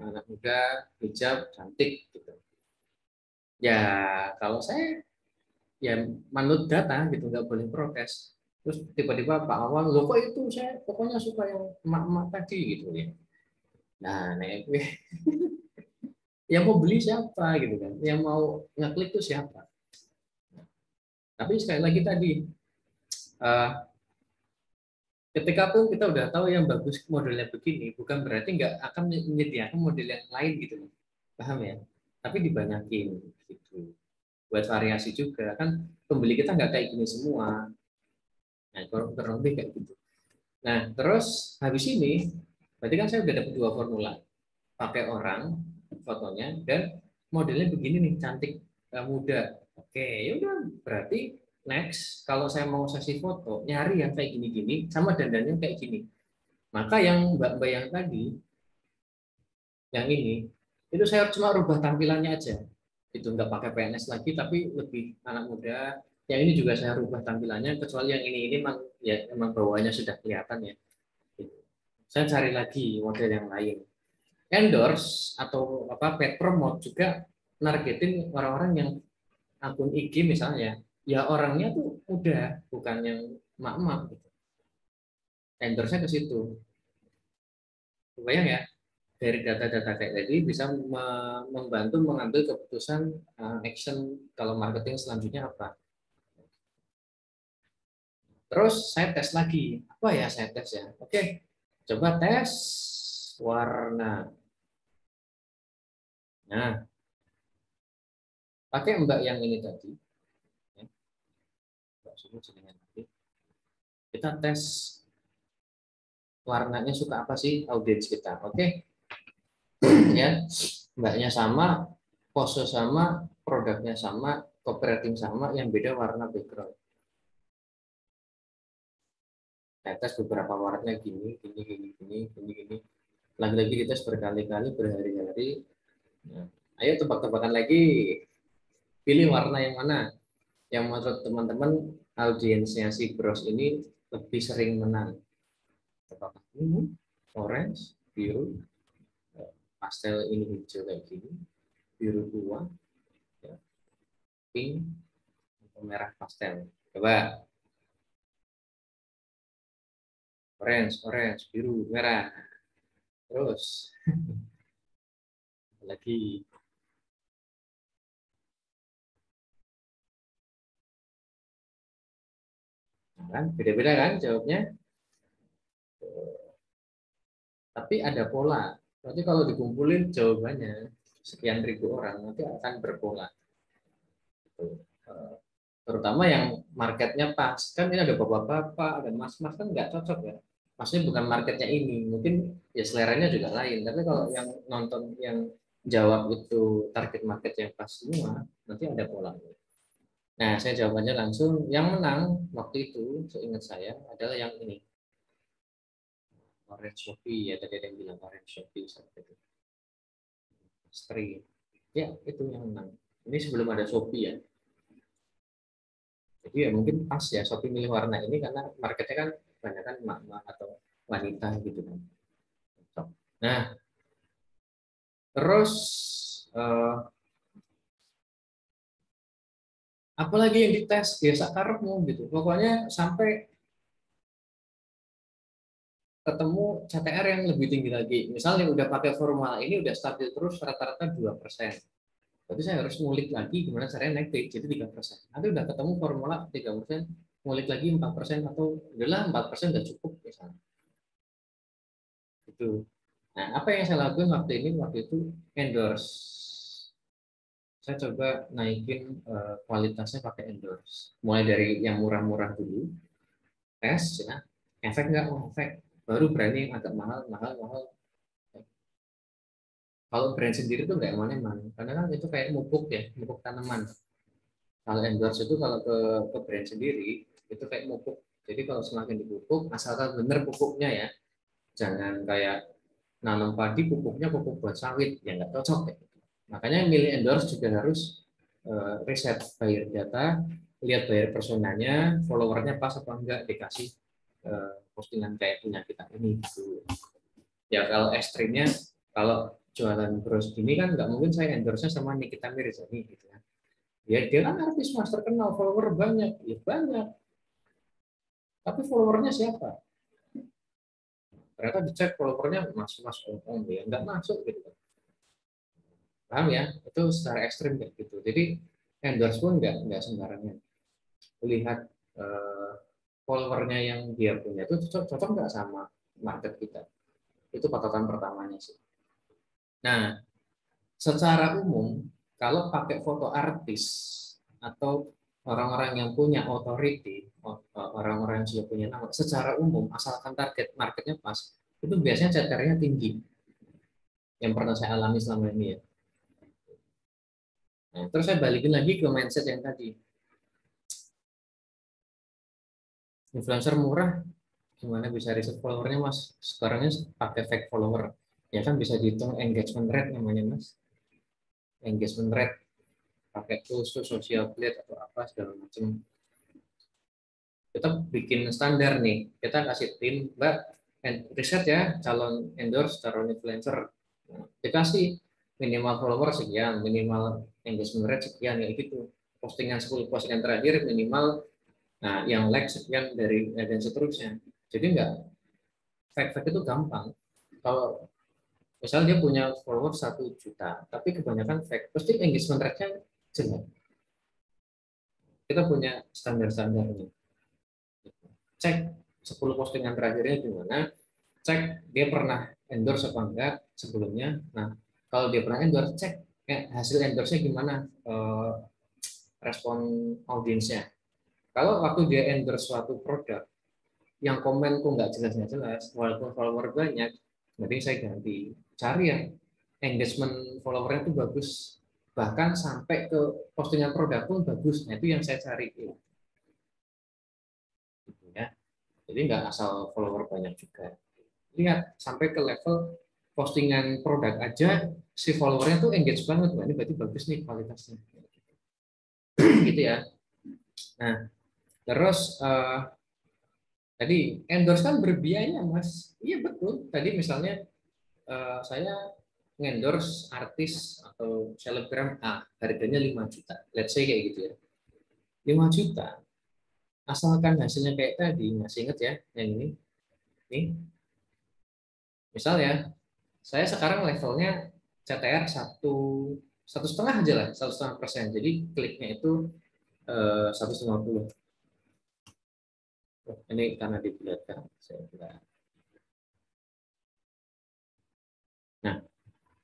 Anak muda, hijab, cantik gitu. Ya, kalau saya ya manut data gitu, nggak boleh protes. Terus tiba-tiba Pak Awang, loh kok itu saya pokoknya suka yang emak-emak tadi gitu ya. Nah, yang mau beli siapa gitu kan? Yang mau ngeklik itu siapa? Tapi sekali lagi tadi, eh, ketika pun kita udah tahu yang bagus modelnya begini, bukan berarti nggak akan menyediakan model yang lain gitu, paham ya? Tapi dibanyakin gitu, buat variasi juga kan. Pembeli kita nggak kayak gini semua. Nah, kurang lebih kayak gitu. Nah, terus habis ini, berarti kan saya udah dapat 2 formula, pakai orang fotonya dan modelnya begini nih, cantik, muda. Oke, ya udah berarti next kalau saya mau sesi foto nyari yang kayak gini-gini sama dandannya kayak gini. Maka yang mbak-mbak yang tadi, yang ini, itu saya cuma rubah tampilannya aja. Itu nggak pakai PNS lagi, tapi lebih anak muda. Yang ini juga saya rubah tampilannya, kecuali yang ini memang ya memang bawahnya sudah kelihatan ya. Saya cari lagi model yang lain. Endorse atau apa paid promote juga nargetin orang-orang yang akun IG misalnya, ya orangnya tuh muda, bukan yang mak-mak gitu. Endorse-nya ke situ. Bayang ya, dari data-data kayak tadi bisa membantu mengambil keputusan action kalau marketing selanjutnya apa. Terus saya tes lagi, apa ya saya tes ya? Oke, coba tes warna. Nah, pakai Mbak yang ini tadi, ya, Mbak sebut jenengan tadi. Kita tes warnanya suka apa sih audiens kita. Oke, ya, Mbaknya sama, pose sama, produknya sama, copywriting sama, yang beda warna background. Nah, tes beberapa warna gini, gini, gini, gini, gini, gini. Lagi-lagi dites berkali-kali, berhari-hari. Nah, ayo tebak-tebakan lagi. Pilih warna yang mana? Yang menurut teman-teman audiensnya si Bros ini lebih sering menang. Apakah ungu, orange, biru, pastel ini hijau kayak gini, biru tua, ya, pink, atau merah pastel. Coba orange, orange, biru, merah. Terus lagi. Nah, kan beda-beda kan jawabnya. Tapi ada pola. Nanti kalau dikumpulin jawabannya sekian ribu orang nanti akan berpola. Terutama yang marketnya pas. Kan ini ada bapak-bapak, ada mas-mas, kan nggak cocok ya. Maksudnya bukan marketnya ini, mungkin ya seleranya juga lain. Tapi kalau yang nonton, yang jawab itu target market yang pas semua, nanti ada polanya. Nah, saya jawabannya langsung. Yang menang waktu itu, seingat saya, adalah yang ini. Orange Shopee, ya tadi ada yang bilang Orange Shopee. Seperti itu. Street. Ya, itu yang menang. Ini sebelum ada Shopee ya. Jadi ya mungkin pas ya Shopee milih warna ini karena marketnya kan banyak kan emak-emak atau wanita gitu kan. Nah, terus eh, apalagi yang dites biasa karepmu gitu. Pokoknya sampai ketemu CTR yang lebih tinggi lagi. Misalnya udah pakai formula ini udah stabil terus rata-rata 2%. Berarti saya harus ngulik lagi gimana caranya naik jadi 3%. Nanti udah ketemu formula 3%, ngulik lagi 4% atau udahlah 4% udah cukup misalnya. Gitu. Nah, apa yang saya lakukan waktu ini? Waktu itu endorse. Saya coba naikin kualitasnya pakai endorse. Mulai dari yang murah-murah dulu, tes ya. Efek nggak? Oh, efek. Baru berani yang agak mahal, mahal, mahal. Kalau brand sendiri tuh nggak eman-eman, karena kan itu kayak mupuk ya, mupuk tanaman. Kalau endorse itu kalau ke brand sendiri, itu kayak mupuk. Jadi kalau semakin dipupuk, asalkan benar pupuknya ya, jangan kayak nanam padi pupuknya pupuk buat sawit, ya nggak cocok ya. Makanya milih endorse juga harus riset buyer data, lihat buyer personanya, followernya pas apa enggak, dikasih postingan kayak punya kita ini gitu. Ya kalau ekstrimnya, kalau jualan bros gini kan nggak mungkin saya endorse sama Nikita Mirzani gitu ya. Dia kan artis mas terkenal, follower banyak, ya banyak. Tapi followernya siapa? Ternyata dicek followernya mas-mas om ya nggak masuk gitu. Paham ya? Itu secara ekstrim kayak gitu. Jadi endorse pun nggak sembarangan. Lihat eh, followernya yang dia punya itu cocok nggak sama market kita. Itu patokan pertamanya sih. Nah, secara umum kalau pakai foto artis atau orang-orang yang punya authority, orang-orang yang sudah punya nama, secara umum asalkan target marketnya pas, itu biasanya CTR-nya tinggi. Yang pernah saya alami selama ini ya. Nah, terus saya balikin lagi ke mindset yang tadi. Influencer murah, gimana bisa riset followernya mas? Sekarangnya pakai fake follower. Ya kan bisa dihitung engagement rate namanya mas. Engagement rate pakai tools social blade atau apa segala macam. Kita bikin standar nih. Kita kasih tim, Mbak, riset ya calon endorse, calon influencer. Nah, dikasih minimal follower sekian, minimal engagement rate sekian, ya gitu. Postingan 10 postingan terakhir minimal, nah yang like sekian dari dan seterusnya. Jadi enggak, fake itu gampang. Kalau misalnya dia punya follower 1 juta, tapi kebanyakan fake, pasti engagement rate-nya jelek. Kita punya standar-standarnya. Cek 10 postingan terakhirnya gimana, cek dia pernah endorse apa enggak sebelumnya. Nah, kalau dia pernah endorse, cek hasil endorse-nya gimana, respon audiensnya. Kalau waktu dia endorse suatu produk, yang komen kok nggak jelas nggak jelas, walaupun follower banyak, berarti saya ganti cari yang engagement followernya itu bagus, bahkan sampai ke postingan produk pun bagus. Nah itu yang saya cari, gitu ya. Jadi nggak asal follower banyak juga. Lihat sampai ke level postingan produk aja si followernya tuh engage banget, ini berarti bagus nih kualitasnya, gitu ya. Nah terus tadi endorse kan berbiaya mas, iya betul. Tadi misalnya saya ngendorse artis atau selebgram A, harganya 5 juta, let's say kayak gitu ya, 5 juta, asalkan hasilnya kayak tadi, masih inget ya yang ini misal ya, saya sekarang levelnya CTR satu setengah aja lah, 1,5%, jadi kliknya itu 150. Ini karena dibulatkan, saya bulat. Nah,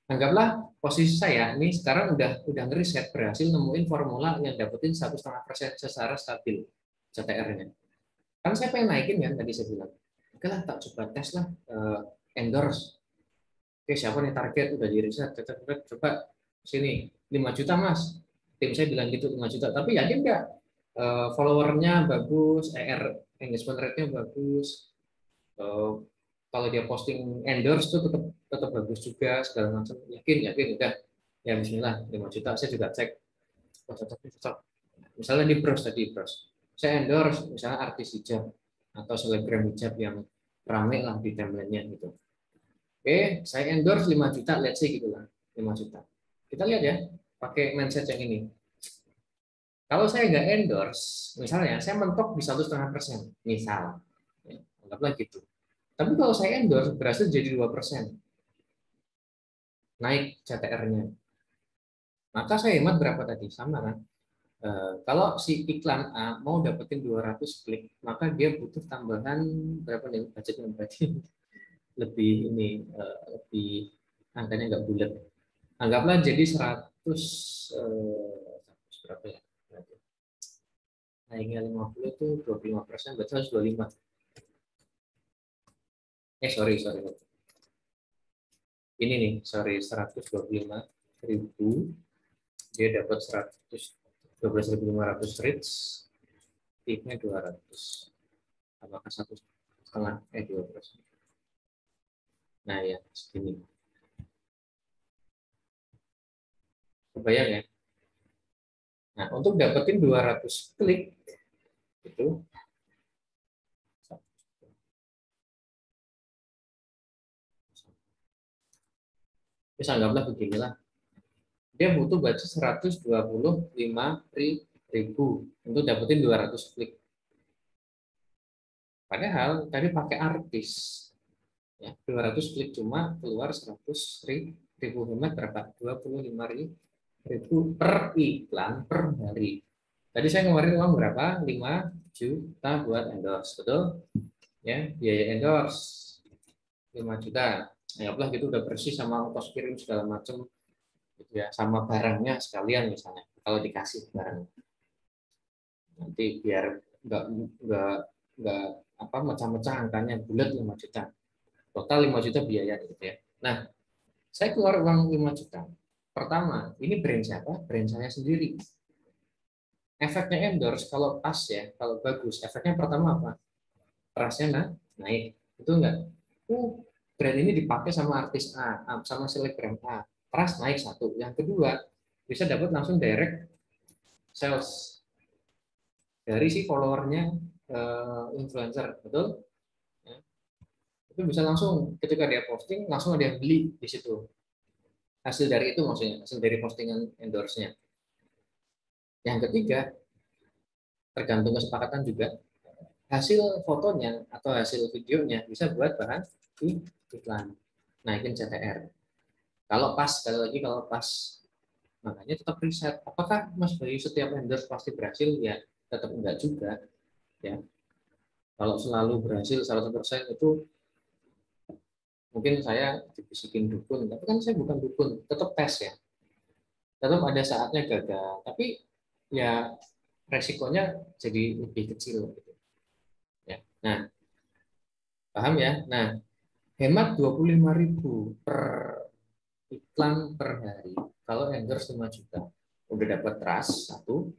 anggaplah posisi saya ini sekarang udah ngeriset, berhasil nemuin formula yang dapetin 1,5% secara stabil CTR-nya. Kan saya pengen naikin kan, tadi saya bilang, oke lah tak coba tes lah, endorse. Oke siapa nih target, udah di riset, coba sini 5 juta mas. Tim saya bilang gitu 5 juta, tapi yakin nggak followernya bagus, engagement rate-nya bagus, kalau dia posting endorse tuh tetap tetap bagus juga segala macam, yakin udah ya Bismillah 5 juta. Saya juga cek, oh, cocok. Misalnya di browse tadi, browse saya endorse misalnya artis hijab atau selebgram hijab yang rame lah di timelinenya gitu. Oke saya endorse 5 juta, let's say gitu lah, 5 juta. Kita lihat ya pakai mindset yang ini. Kalau saya nggak endorse, misalnya saya mentok di 1,5%, misal, ya, anggaplah gitu. Tapi kalau saya endorse berhasil jadi 2%, naik CTR-nya. Maka saya hemat berapa tadi? Sama kan? Kalau si iklan A mau dapetin 200 klik, maka dia butuh tambahan berapa nih budgetnya berarti lebih ini, lebih angkanya nggak bulat. Anggaplah jadi 100, 100 berapa ya? Naiknya 50 itu 25%, berarti 125. Sorry. Ini nih, sorry, 125.000, dia dapat 12.500 reach, tipnya 200. Apakah 1,5 2%? Nah ya segini, kebayang ya. Nah untuk dapetin 200 klik itu, bisa anggaplah beginilah, dia butuh budget 125.000 untuk dapetin 200 klik. Padahal tadi pakai artis, ya 200 klik cuma keluar 100.000, hemat berapa? 25.000 per iklan per hari. Tadi saya ngeluarin uang berapa? 5 juta buat endorse, betul? Ya, biaya endorse 5 juta. Anggaplah gitu udah bersih sama ongkos kirim segala macam, gitu ya, sama barangnya sekalian misalnya. Kalau dikasih barang, nanti biar nggak nggak nggak apa mecah-mecah angkanya, bulat 5 juta. Total 5 juta biaya gitu ya. Nah, saya keluar uang 5 juta. Pertama, ini brand siapa? Brand saya sendiri. Efeknya endorse kalau pas ya, kalau bagus, efeknya pertama apa? Trust-nya naik. Itu enggak? Brand ini dipakai sama artis A, sama selebgram A. Trust naik satu. Yang kedua, bisa dapat langsung direct sales dari si followernya influencer, betul? Ya. Itu bisa langsung ketika dia posting, langsung ada yang beli di situ. Hasil dari itu maksudnya, hasil dari postingan endorse-nya. Yang ketiga, tergantung kesepakatan juga, hasil fotonya atau hasil videonya bisa buat bahan di iklan, naikin CTR. Kalau pas, sekali lagi kalau pas, makanya tetap riset. Apakah Mas Bayu setiap endorse pasti berhasil? Ya, tetap enggak juga. Ya, kalau selalu berhasil 100% itu mungkin saya dibisikin dukun, tapi kan saya bukan dukun, tetap tes ya. tetap ada saatnya gagal, tapi ya resikonya jadi lebih kecil gitu ya. Nah, paham ya? Nah, hemat 25.000 per iklan per hari. Kalau endorse 5 juta, udah dapat trust satu,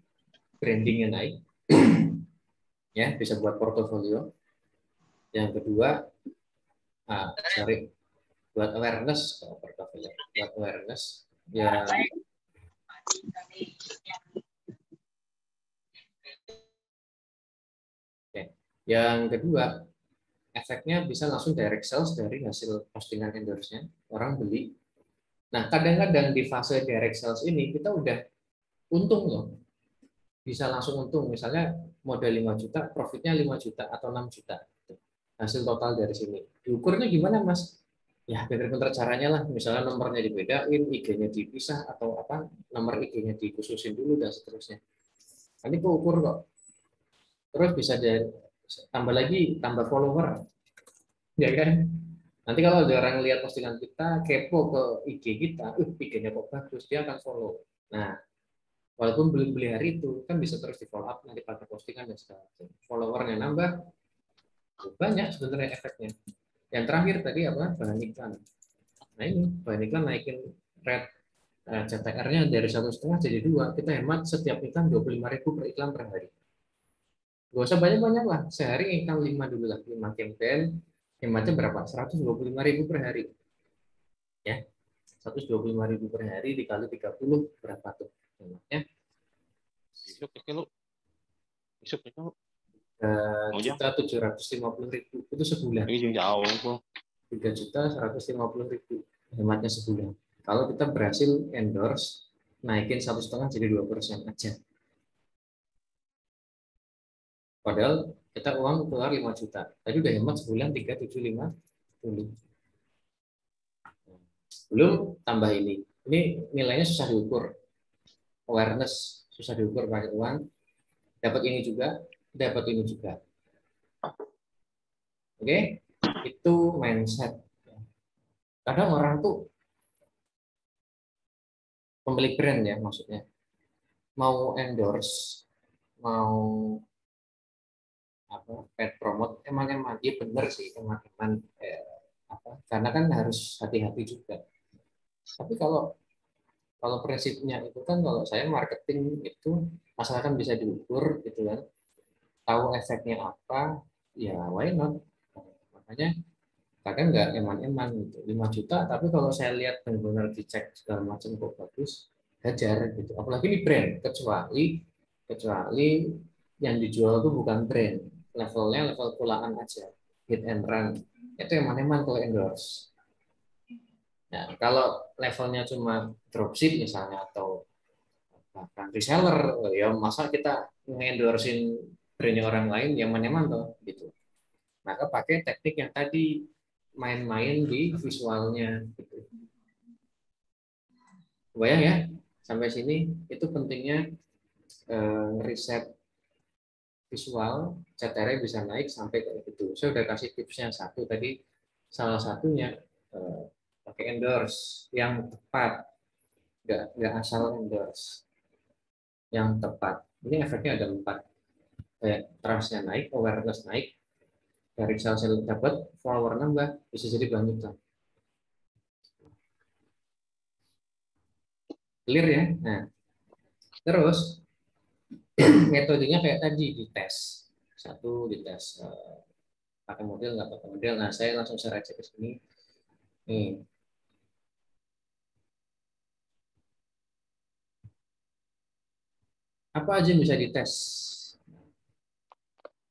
brandingnya naik, ya bisa buat portofolio. Yang kedua, sorry, buat awareness, kalau portofolio, buat awareness, ya. Oke. Yang kedua, efeknya bisa langsung direct sales dari hasil postingan endorse-nya, orang beli. Nah, kadang-kadang di fase direct sales ini kita udah untung loh. Bisa langsung untung, misalnya modal 5 juta, profitnya 5 juta atau 6 juta. Hasil total dari sini. Diukurnya gimana, Mas? Ya, bener-bener caranya lah. Misalnya nomornya dibedain, IG-nya dipisah, atau apa, nomor IG-nya dikhususin dulu, dan seterusnya. Ini keukur kok. Terus bisa tambah lagi, tambah follower. Ya kan? Nanti kalau ada orang lihat postingan kita, kepo ke IG kita, IG-nya kok bagus, dia akan follow. Nah, walaupun belum beli hari itu, kan bisa terus di follow up nanti pakai postingan dan segala macam. Followernya nambah, banyak sebenarnya efeknya. Yang terakhir tadi apa? Bahan iklan. Nah ini bahan iklan naikin rate CTR-nya dari 1,5 jadi 2. Kita hemat setiap iklan 25.000 per iklan per hari. Gak usah banyak-banyak lah. Sehari iklan 5 dulu lah. 5 campaign. Hematnya berapa? 125.000 per hari. Ya, 125.000 per hari dikali 30 berapa tuh? Hematnya Besok itu juta 750.000 itu sebulan. jauh. 3.150.000 hematnya sebulan. Kalau kita berhasil endorse naikin 1,5 jadi 2% aja. Padahal kita uang keluar 5 juta. Tadi udah hemat sebulan 3.750. Belum tambah ini. Ini nilainya susah diukur. Awareness susah diukur pakai uang. Dapat ini juga, dapat ini juga. Oke? Itu mindset. Kadang orang tuh pemilik brand ya maksudnya. Mau endorse, mau apa pet promote emang dia bener sih emang apa karena kan harus hati-hati juga, tapi kalau prinsipnya itu kan kalau saya marketing itu asalkan bisa diukur gitu kan, tahu efeknya apa, ya why not. Makanya kadang nggak eman-eman gitu 5 juta tapi kalau saya lihat benar-benar dicek segala macam kok bagus, hajar gitu, apalagi ini brand, kecuali yang dijual itu bukan brand, levelnya level pulaan aja, hit and run, itu eman-eman kalau endorse. Nah, kalau levelnya cuma dropship misalnya atau bahkan reseller, ya masa kita ngendorsin brandnya orang lain yang eman-eman tuh gitu. Maka pakai teknik yang tadi, main-main di visualnya gitu. Bayang ya, sampai sini itu pentingnya ngeriset visual, CTR bisa naik sampai kayak gitu. Saya udah kasih tipsnya satu tadi, salah satunya pakai endorse yang tepat, nggak asal endorse, yang tepat. Ini efeknya ada 4, kayak trustnya naik, awareness naik, dari sales dapat, follower nambah, bisa jadi banyak tuh. Clear ya? Nah, terus metodenya kayak tadi, dites. Satu dites pakai model nggak pakai model. Nah, saya langsung share aja ke sini. Nih, apa aja yang bisa dites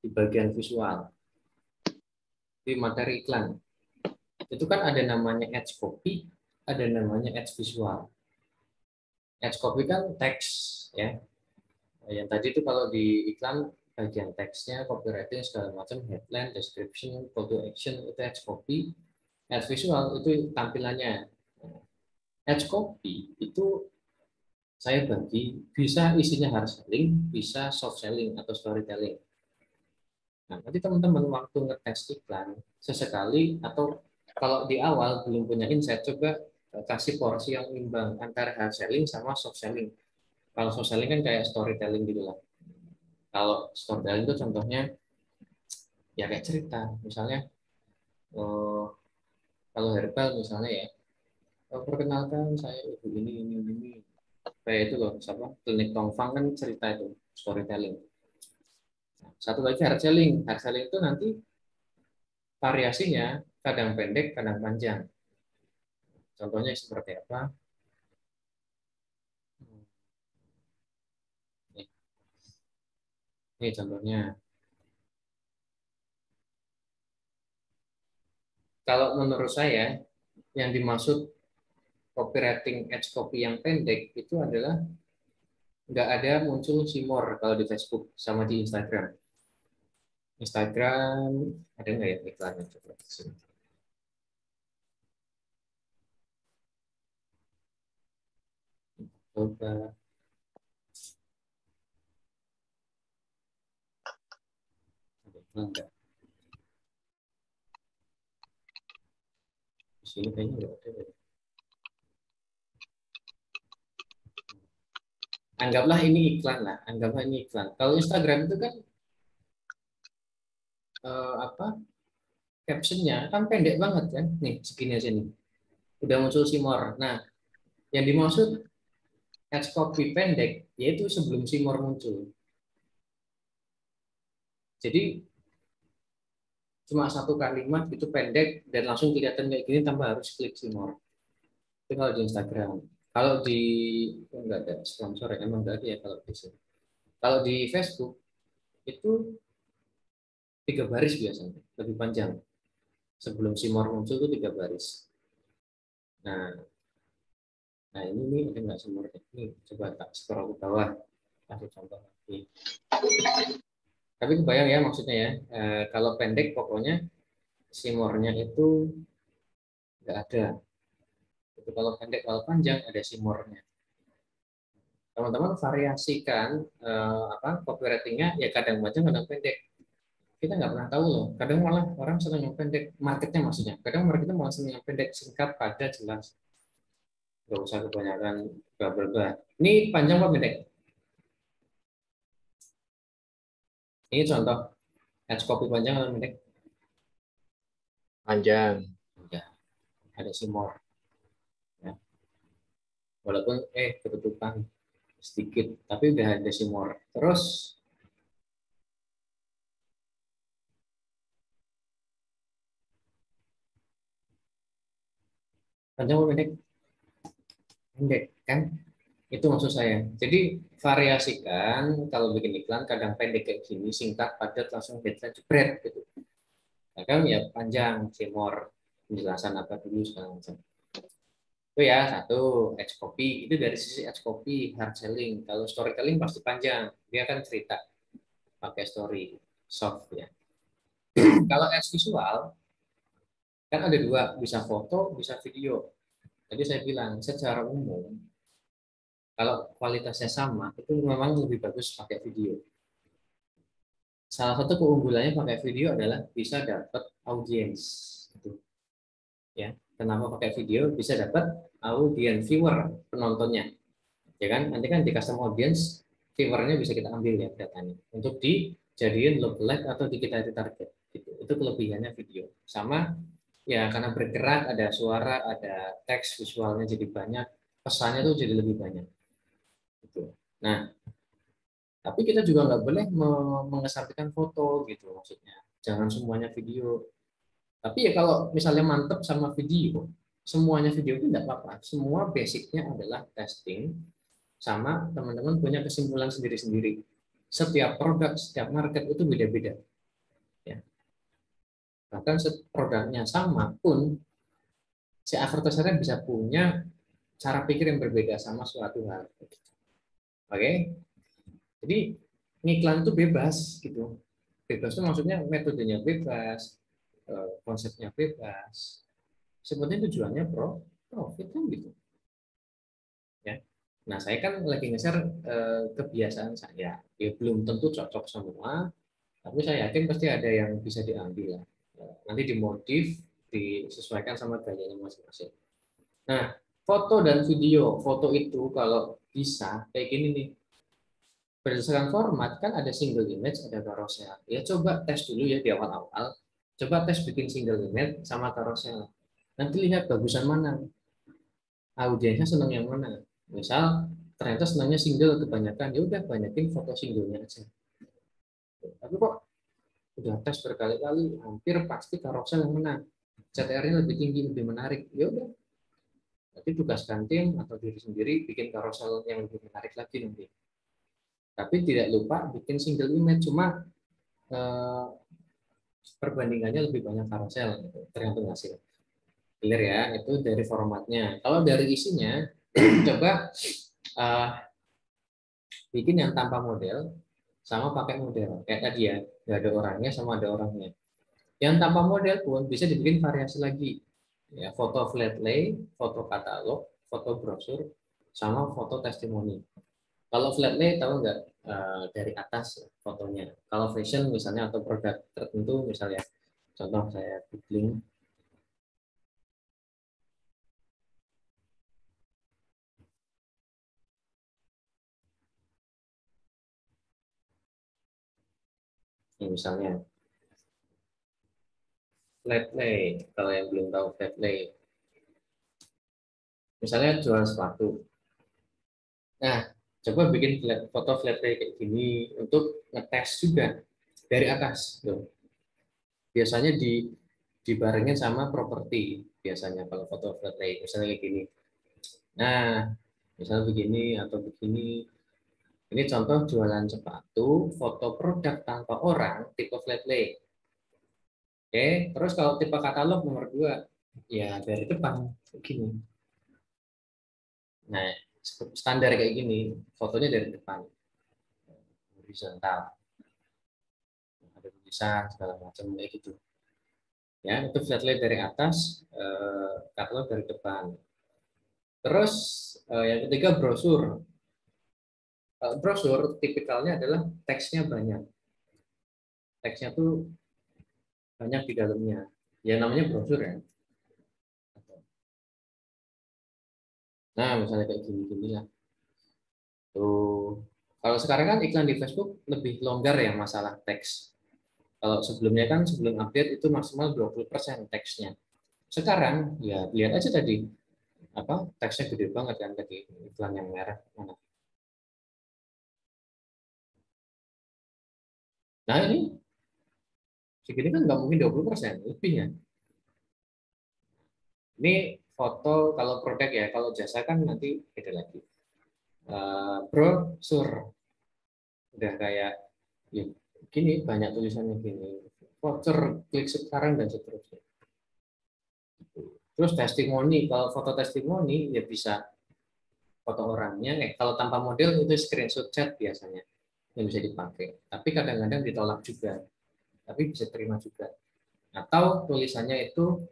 di bagian visual, di materi iklan. Itu kan ada namanya ads copy, ada namanya ads visual. Ads copy kan teks ya. Yang tadi itu kalau di iklan bagian teksnya, copywriting segala macam, headline, description, call to action itu ads copy. Ads visual itu tampilannya. Ads copy itu saya bagi bisa isinya hard selling, bisa soft selling atau storytelling. Nah, nanti teman-teman waktu ngetes iklan sesekali atau kalau di awal belum punya insight, coba kasih porsi yang imbang antara hard selling sama soft selling. Kalau soft selling kan kayak storytelling gitu lah. Kalau storytelling itu contohnya ya kayak cerita, misalnya eh, kalau herbal misalnya ya, perkenalkan saya ibu ini. Kayak itu loh, siapa? Klinik Tongfang kan cerita itu, storytelling. Satu lagi hard selling. Hard selling itu nanti variasinya kadang pendek, kadang panjang. Contohnya seperti apa? Ini contohnya. Kalau menurut saya, yang dimaksud copywriting edge copy yang pendek itu adalah nggak ada muncul simor kalau di Facebook sama di Instagram. Instagram ada nggak ya iklannya? Coba sini. Coba ada iklan nggak? Di sini kayaknya nggak ada. Anggaplah ini iklan lah, anggaplah ini iklan. Kalau Instagram itu kan apa captionnya kan pendek banget kan, nih segini aja nih, udah muncul simor. Nah, yang dimaksud ads copy pendek yaitu sebelum simor muncul. Jadi cuma satu kalimat itu pendek dan langsung kelihatan kayak gini tanpa harus klik simor. Itu kalau di Instagram. Kalau di enggak ada sponsor ya, emang enggak ada ya kalau di sini. Kalau di Facebook itu 3 baris biasanya, lebih panjang. Sebelum simor muncul itu 3 baris. Nah, nah ini nih ada nggak simor ini? Coba tak scroll ke bawah, kasih contoh lagi. Tapi kebayang ya maksudnya ya. Kalau pendek pokoknya simornya itu nggak ada. Itu kalau pendek, kalau panjang ada simornya. Teman-teman variasikan apa copywritingnya ya kadang panjang kadang pendek. Kita nggak pernah tahu loh. Kadang malah orang senang yang pendek, marketnya maksudnya. Kadang marketnya malah senang yang pendek, singkat, padat, jelas. Nggak usah kebanyakan bla bla bla. Ini panjang apa pendek? Ini contoh ads copy panjang atau pendek? Panjang. Enggak, ada simor. Ya. Walaupun ketutupan sedikit, tapi udah ada simor. Terus panjang apa pendek? Pendek kan? Itu maksud saya. Jadi variasikan kalau bikin iklan kadang pendek kayak gini, singkat, padat, langsung headline jebret gitu. Kadang ya panjang, simor, penjelasan apa dulu segala macam. Itu ya satu edge copy itu dari sisi edge copy hard selling. Kalau storytelling pasti panjang, dia kan cerita pakai story soft ya. Kalau edge visual kan ada dua, bisa foto, bisa video. Tadi saya bilang secara umum kalau kualitasnya sama itu memang lebih bagus pakai video. Salah satu keunggulannya pakai video adalah bisa dapat audiens. Gitu. Ya, kenapa pakai video? Bisa dapat audiens viewer penontonnya. Ya kan? Nanti kan di custom audience viewernya bisa kita ambil ya datanya untuk dijadiin lookalike atau di kita target. Gitu. Itu kelebihannya video. Sama ya karena bergerak, ada suara, ada teks, visualnya jadi banyak, pesannya tuh jadi lebih banyak. Gitu. Nah, tapi kita juga nggak boleh mengesampingkan foto gitu maksudnya. Jangan semuanya video. Tapi ya kalau misalnya mantep sama video, semuanya video itu nggak apa-apa. Semua basicnya adalah testing, sama teman-teman punya kesimpulan sendiri-sendiri. Setiap produk, setiap market itu beda-beda. Ya. Bahkan produknya sama pun, si advertiser bisa punya cara pikir yang berbeda sama suatu hal. Oke, jadi ngiklan itu bebas gitu. Bebas itu maksudnya metodenya bebas, konsepnya bebas. Sebenarnya tujuannya profit kan gitu. Ya. Nah, saya kan lagi ngeser kebiasaan saya. Ya belum tentu cocok semua, tapi saya yakin pasti ada yang bisa diambil. Nanti dimodif, disesuaikan sama gayanya masing-masing. Nah, Foto dan video. Foto itu kalau bisa kayak gini nih. Berdasarkan format kan ada single image, ada carousel. Ya coba tes dulu ya di awal-awal. Coba tes bikin single image sama carousel. Nanti lihat bagusan mana. Audiensnya senang yang mana. Misal ternyata senangnya single kebanyakan, ya udah banyakin foto singlenya aja. Tapi kok udah tes berkali-kali, hampir pasti carousel yang menang. CTR-nya lebih tinggi, lebih menarik. Ya udah, nanti tugaskan tim atau diri sendiri bikin carousel yang lebih menarik lagi nanti. Tapi tidak lupa bikin single image, cuma perbandingannya lebih banyak carousel, gitu, tergantung hasil. Clear ya, itu dari formatnya. Kalau dari isinya, coba bikin yang tanpa model sama pakai model. Kayak tadi ya, nggak ada orangnya sama ada orangnya. Yang tanpa model pun bisa dibikin variasi lagi. Ya, foto flat lay, foto katalog, foto brosur, sama foto testimoni. Kalau flat lay tahu nggak, dari atas fotonya. Kalau fashion misalnya atau produk tertentu misalnya, contoh saya googling. Ya, misalnya flat lay, kalau yang belum tahu flat lay, misalnya jual sepatu. Nah, coba bikin foto flat lay kayak gini untuk ngetes juga dari atas. Tuh. Biasanya dibarengin sama properti biasanya kalau foto flat lay misalnya kayak gini. Nah, misalnya begini atau begini. Ini contoh jualan sepatu, foto produk tanpa orang, tipe flat lay. Oke, terus kalau tipe katalog nomor 2, ya dari depan begini. Nah, standar kayak gini, fotonya dari depan, horizontal, ada tulisan segala macam kayak gitu. Ya, itu flat lay dari atas, katalog dari depan. Terus yang ketiga brosur. Brosur tipikalnya adalah teksnya banyak. Teksnya tuh banyak di dalamnya. Ya namanya brosur ya. Nah, misalnya kayak gini-gini lah. Tuh. Kalau sekarang kan iklan di Facebook lebih longgar ya masalah teks. Kalau sebelumnya kan sebelum update itu maksimal 20% teksnya. Sekarang ya lihat aja tadi apa teksnya gede banget kan tadi iklan yang merah mana. Nah ini segini kan nggak mungkin 20% lebih ya. Ini foto kalau produk ya, kalau jasa kan nanti beda lagi. Brosur udah kayak ya, gini banyak tulisannya gini. Voucher klik sekarang dan seterusnya. Terus testimoni, kalau foto testimoni ya bisa foto orangnya. Kalau tanpa model itu screenshot chat biasanya yang bisa dipakai. Tapi kadang-kadang ditolak juga. Tapi bisa terima juga. Atau tulisannya itu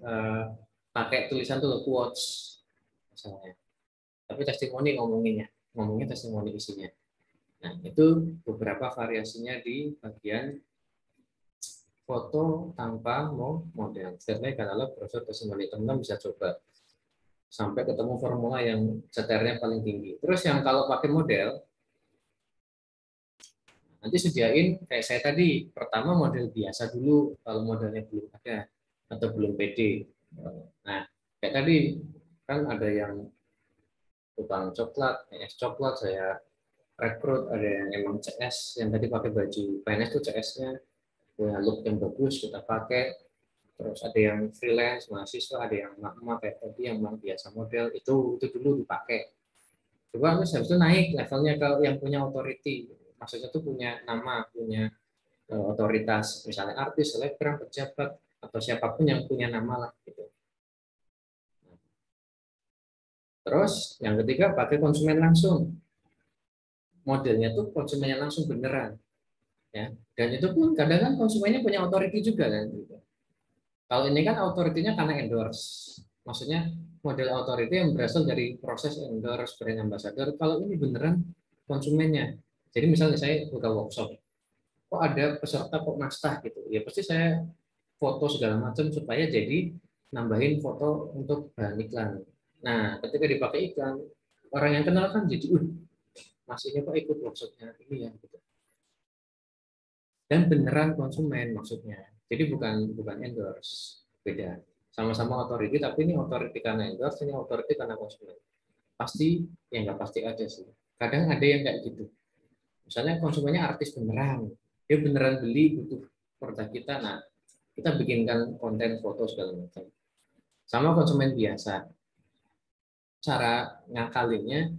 eh, pakai tulisan tuh quotes misalnya. Tapi testimoni ngomongnya testimoni isinya. Nah, itu beberapa variasinya di bagian foto tanpa model. Sebenarnya katalog brosur testimoni, teman-teman bisa coba sampai ketemu formula yang CTR-nya paling tinggi. Terus yang kalau pakai model, nanti sediain kayak saya tadi, pertama model biasa dulu kalau modelnya belum ada atau belum pede. Nah, kayak tadi kan ada yang tukang coklat, es coklat, saya rekrut, ada yang emang CS, yang tadi pakai baju PNS itu CS-nya, punya look yang bagus, kita pakai. Terus ada yang freelance, mahasiswa, ada yang emak-emak kayak tadi yang memang biasa model, itu dulu dipakai. Coba habis itu naik levelnya ke yang punya authority, maksudnya tuh punya nama, punya otoritas, misalnya artis, selebgram, pejabat, atau siapapun yang punya nama lah gitu. Terus yang ketiga pakai konsumen langsung, modelnya tuh konsumennya langsung beneran, ya. Dan itu pun kadang kan konsumennya punya authority juga kan. Gitu. Kalau ini kan authority-nya karena endorse, maksudnya model authority yang berasal dari proses endorse brand ambassador. Kalau ini beneran konsumennya, jadi misalnya saya buka workshop, kok ada peserta kok nastah gitu, ya pasti saya foto segala macam supaya jadi nambahin foto untuk bahan iklan. Nah, ketika dipakai iklan, orang yang kenal kan jadi, Mas ini kok ikut workshopnya ini ya, gitu. Dan beneran konsumen maksudnya. Jadi bukan bukan endorse, beda. Sama-sama authority, tapi ini authority karena endorse, ini authority karena konsumen. Pasti, ya nggak pasti ada sih. Kadang ada yang kayak gitu. Misalnya konsumennya artis beneran, dia beneran beli butuh produk kita, nah kita bikinkan konten foto segala macam. Sama konsumen biasa, cara ngakalinnya,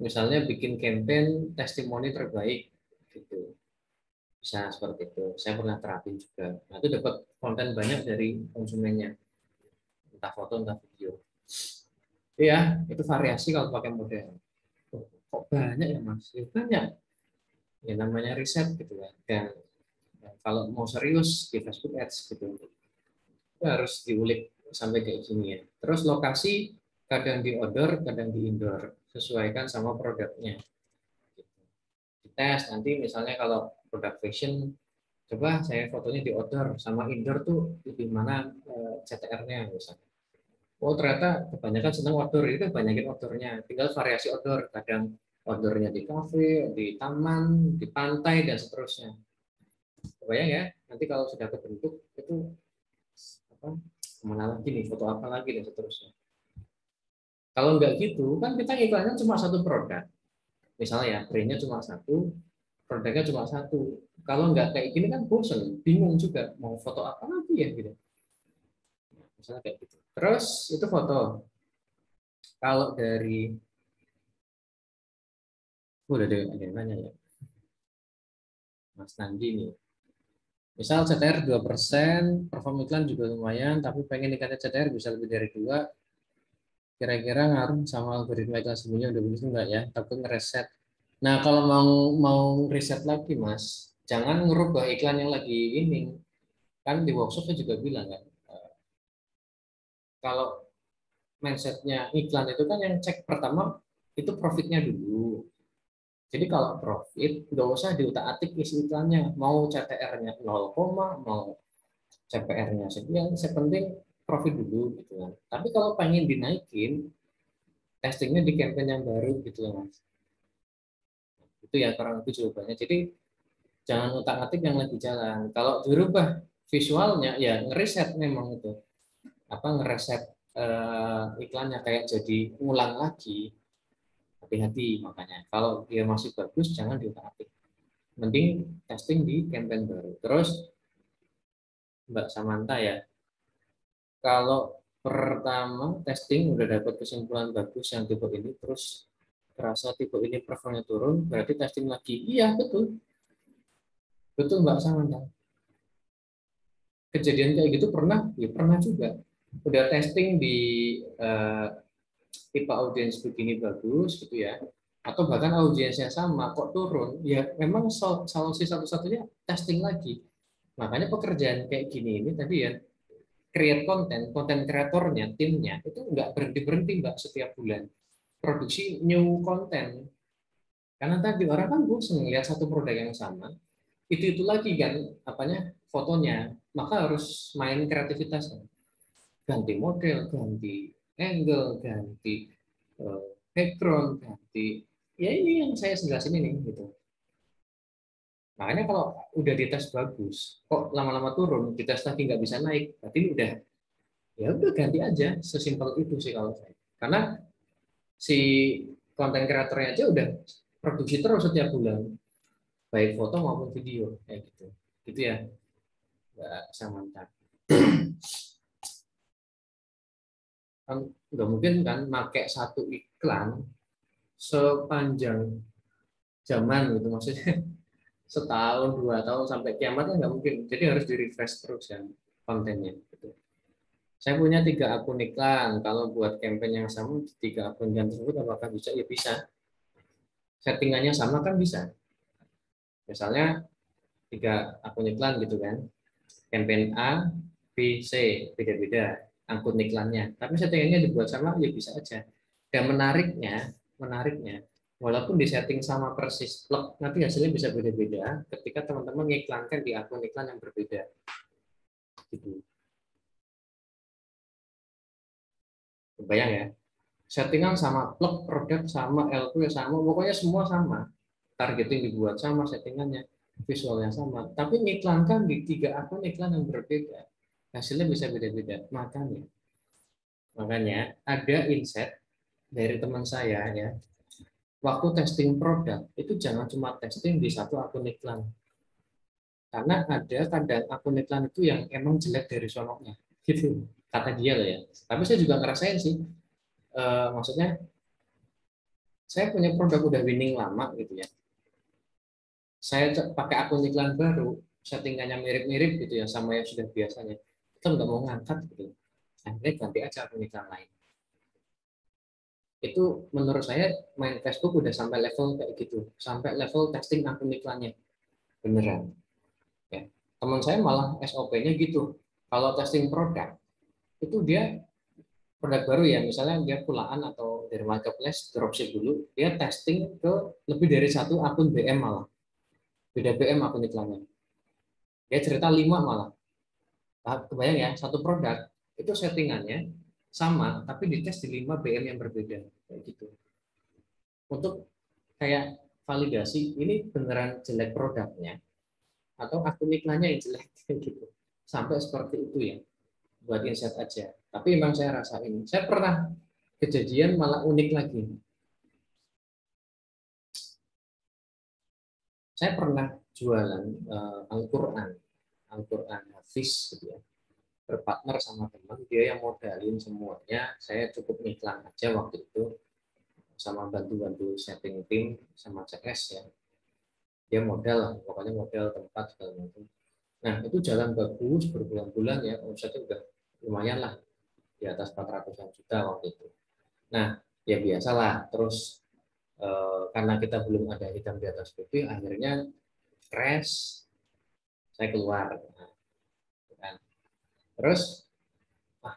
misalnya bikin campaign testimoni terbaik, gitu. Bisa seperti itu. Saya pernah terapin juga. Nah, itu dapat konten banyak dari konsumennya, entah foto, entah video. Ya, itu variasi kalau pakai model. Oh, kok banyak ya mas? Ya, banyak. Ya namanya riset gitu ya. Dan kalau mau serius di Facebook Ads gitu, itu harus diulik sampai kayak gini ya. Terus lokasi kadang di outdoor, kadang di indoor. Sesuaikan sama produknya. Dites nanti misalnya kalau produk fashion, coba saya fotonya di outdoor sama indoor tuh lebih mana CTR-nya misalnya. Oh ternyata kebanyakan senang outdoor, itu banyakin outdoornya. Tinggal variasi outdoor, kadang outdoornya di kafe, di taman, di pantai dan seterusnya. Kebayang ya, nanti kalau sudah kebentuk itu apa? Kemana lagi nih, foto apa lagi dan seterusnya. Kalau nggak gitu, kan kita iklannya cuma satu produk. Misalnya ya, brandnya cuma satu, produknya cuma satu. Kalau nggak kayak gini kan bosen, bingung juga mau foto apa lagi ya gitu. Misalnya kayak gitu. Terus itu foto. Kalau dari udah ada yang nanya ya, Mas Nandi nih. Misal CTR 2%, perform iklan juga lumayan, tapi pengen ikatnya CTR bisa lebih dari 2, kira-kira ngaruh sama algoritma iklan sebelumnya udah begitu enggak ya? Takut ngereset. Nah, kalau mau riset lagi, Mas, jangan ngerubah iklan yang lagi ini. Kan di workshopnya juga bilang kan, kalau mindsetnya iklan itu kan yang cek pertama itu profitnya dulu. Jadi kalau profit, nggak usah diutak-atik isi iklannya. Mau CTR-nya 0, mau CPR-nya sekian, sepenting profit dulu gitu kan. Tapi kalau pengen dinaikin, testingnya di campaign yang baru gitu loh Mas. Itu ya kurang lebih jawabannya. Jadi jangan utak-atik yang lagi jalan. Kalau dirubah visualnya ya ngeriset memang itu. Apa ngereset iklannya kayak jadi ulang lagi. Hati-hati makanya. Kalau dia masih bagus jangan diutak-atik. Mending testing di campaign baru. Terus Mbak Samantha ya, kalau pertama testing udah dapat kesimpulan bagus yang tipe ini, terus terasa tipe ini performanya turun, berarti testing lagi. Iya betul, betul Mbak Samantha. Kejadian kayak gitu pernah? Ya pernah juga. Udah testing di eh, tipe audiens begini bagus gitu ya, atau bahkan audiensnya sama kok turun, ya memang solusi satu-satunya testing lagi. Makanya pekerjaan kayak gini ini tadi ya, create konten, konten kreatornya, timnya itu nggak berhenti-berhenti Mbak setiap bulan. Produksi new konten. Karena tadi orang kan bosan lihat satu produk yang sama, itu lagi kan apanya fotonya, maka harus main kreativitas. Ganti model, ganti angle, ganti background, ganti ya ini yang saya jelasin ini gitu. Makanya kalau udah dites bagus, kok lama-lama turun, dites lagi nggak bisa naik, berarti udah ya udah ganti aja, sesimpel itu sih kalau saya. Karena si konten kreatornya aja udah produksi terus setiap bulan, baik foto maupun video kayak gitu. Gitu ya, Mbak Samantha. Kan nggak mungkin kan pakai satu iklan sepanjang zaman gitu maksudnya setahun 2 tahun sampai kiamat kan nggak mungkin, jadi harus di refresh terus ya kontennya gitu. Saya punya 3 akun iklan, kalau buat campaign yang sama 3 akun iklan tersebut apakah bisa? Ya bisa, settingannya sama kan bisa. Misalnya 3 akun iklan gitu kan, campaign A B C, beda-beda akun iklannya, tapi settingannya dibuat sama ya bisa aja. Dan menariknya walaupun di setting sama persis plug, nanti hasilnya bisa beda-beda ketika teman-teman mengiklankan di akun iklan yang berbeda gitu. Kebayang ya? Settingan sama, plug produk sama, LQ sama, pokoknya semua sama. Targeting dibuat sama, settingannya, visualnya sama. Tapi ngiklankan di 3 akun iklan yang berbeda. Hasilnya bisa beda-beda. Makanya ada insight dari teman saya ya. Waktu testing produk itu jangan cuma testing di satu akun iklan. Karena ada kadang akun iklan itu yang emang jelek dari sononya. Gitu. Kata dia loh ya. Tapi saya juga ngerasain sih. Maksudnya saya punya produk udah winning lama gitu ya. Saya pakai akun iklan baru, settingannya mirip-mirip gitu ya sama yang sudah biasanya. Kita nggak mau ngangkat gitu. Akhirnya ganti aja akun iklan lain. Itu menurut saya main Facebook udah sampai level kayak gitu, sampai level testing akun iklannya beneran. Ya. Teman saya malah SOP-nya gitu. Kalau testing produk itu dia produk baru ya, misalnya dia pulaan atau dari marketplace dropship dulu, dia testing ke lebih dari satu akun BM malah. Beda BM akun iklannya. Dia cerita 5 malah. Nah, kebayang ya, satu produk itu settingannya sama, tapi dites di 5 BM yang berbeda. Kayak gitu. Untuk kayak validasi, ini beneran jelek produknya, atau akun iklannya yang jelek. Kayak gitu. Sampai seperti itu ya, buat insight aja. Tapi memang saya rasain. Saya pernah kejadian malah unik lagi. Saya pernah jualan Al-Quran, Al-Quran Hafiz gitu ya. Berpartner sama teman, dia yang modalin semuanya, saya cukup ngiklan aja waktu itu, sama bantu-bantu setting tim, sama CS ya. Dia modal lah, pokoknya modal tempat segala macam. Nah, itu jalan bagus berbulan-bulan ya, omsetnya udah lumayan lah, di atas 400 juta waktu itu. Nah, ya biasalah, terus karena kita belum ada hitam di atas putih, akhirnya crash, saya keluar. Nah, kan. Terus,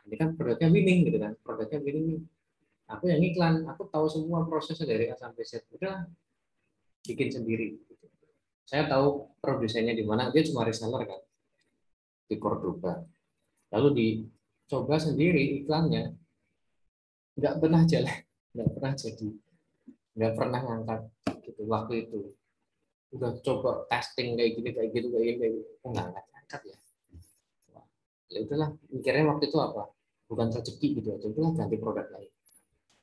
ini kan produknya winning gitu kan, produknya winning. Aku yang iklan, aku tahu semua prosesnya dari A sampai Z. Udah bikin sendiri. Saya tahu produsennya di mana, dia cuma reseller kan di Cordoba. Lalu dicoba sendiri iklannya, nggak pernah jalan, nggak pernah jadi, nggak pernah ngangkat gitu waktu itu. Udah coba testing kayak gini, kayak gitu, kayak gini, kayak gitu. Oh, nggak ngangkat ya. Ya udahlah, mikirnya waktu itu apa? Bukan rezeki gitu aja, udahlah ganti produk lain.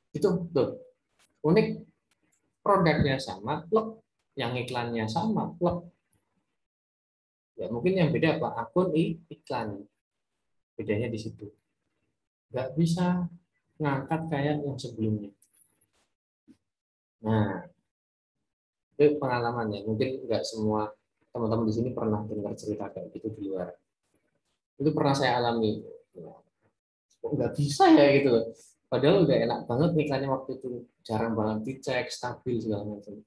Itu tuh unik, produknya sama, plek, yang iklannya sama, plek. Ya mungkin yang beda apa? Akun iklan. Bedanya di situ. Nggak bisa ngangkat kayak yang sebelumnya. Nah, itu pengalamannya. Mungkin nggak semua teman-teman di sini pernah dengar cerita kayak gitu di luar. Itu pernah saya alami. Kok nggak bisa ya gitu. Padahal udah enak banget iklannya waktu itu. Jarang banget dicek, stabil segala macam.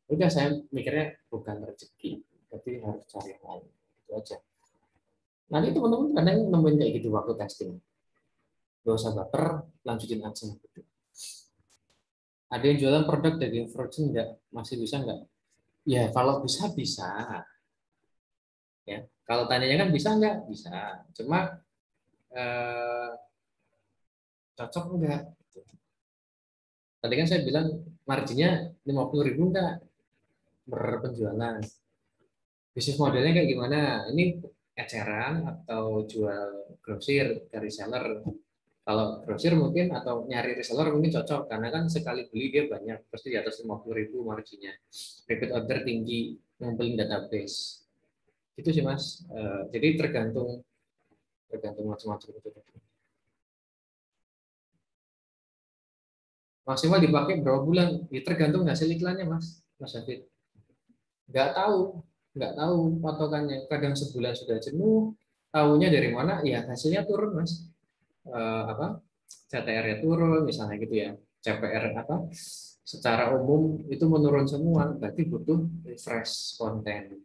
Udah saya mikirnya bukan rezeki, tapi harus cari yang lain. Itu aja. Nanti teman-teman kadang nemuin kayak gitu waktu testing. Gak usah baper, lanjutin aja. Ada yang jualan produk daging frozen enggak? Masih bisa enggak? Ya, kalau bisa bisa. Ya, kalau tanyanya kan bisa enggak? Bisa. Cuma eh, cocok enggak? Tadi kan saya bilang marginnya 50.000 enggak berpenjualan. Bisnis modelnya kayak gimana? Ini eceran atau jual grosir dari seller? Kalau grosir mungkin atau nyari reseller mungkin cocok karena kan sekali beli dia banyak pasti di atas 50.000 marginnya. Repeat order tinggi, ngumpulin database. Itu sih Mas. Jadi tergantung tergantung macam-macam itu. Maksimal dipakai berapa bulan? Ya, tergantung hasil iklannya Mas David. Nggak tahu, nggak tahu patokannya. Kadang sebulan sudah jenuh, tahunya dari mana? Ya hasilnya turun Mas. Apa? CTR-nya turun misalnya gitu ya. CPR apa? Secara umum itu menurun semua, berarti butuh refresh konten.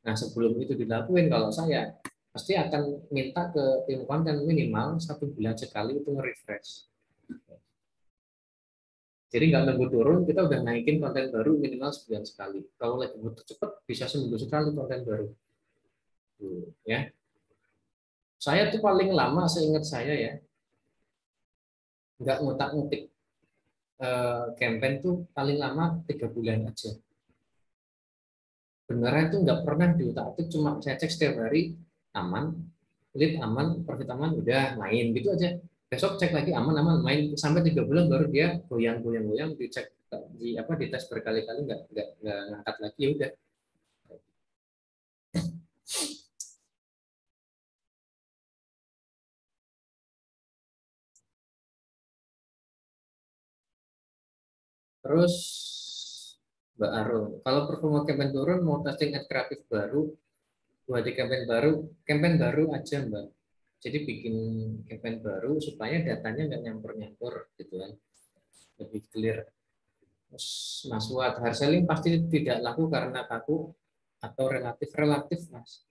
Nah sebelum itu dilakuin kalau saya pasti akan minta ke tim konten minimal 1 bulan sekali itu nge-refresh. Jadi nggak nunggu turun, kita udah naikin konten baru minimal sebulan sekali. Kalau lagi butuh cepet, bisa seminggu sekali konten baru. Ya, saya tuh paling lama, seingat saya ya, nggak ngutak-ngutik. Campaign tuh paling lama 3 bulan aja. Beneran itu nggak pernah diutak-atik, cuma saya cek setiap hari aman, lead aman, profit aman, udah main gitu aja. Besok cek lagi aman aman main sampai 3 bulan baru dia goyang dicek di apa dites berkali-kali nggak ngangkat lagi ya udah. Terus Mbak Arun, kalau performa campaign turun mau testing ad kreatif baru, buat di campaign baru aja Mbak. Jadi bikin campaign baru supaya datanya nggak nyampur-nyampur gitu kan, lebih clear. Terus Mas Wat, hard selling pasti tidak laku karena kaku atau relatif Mas.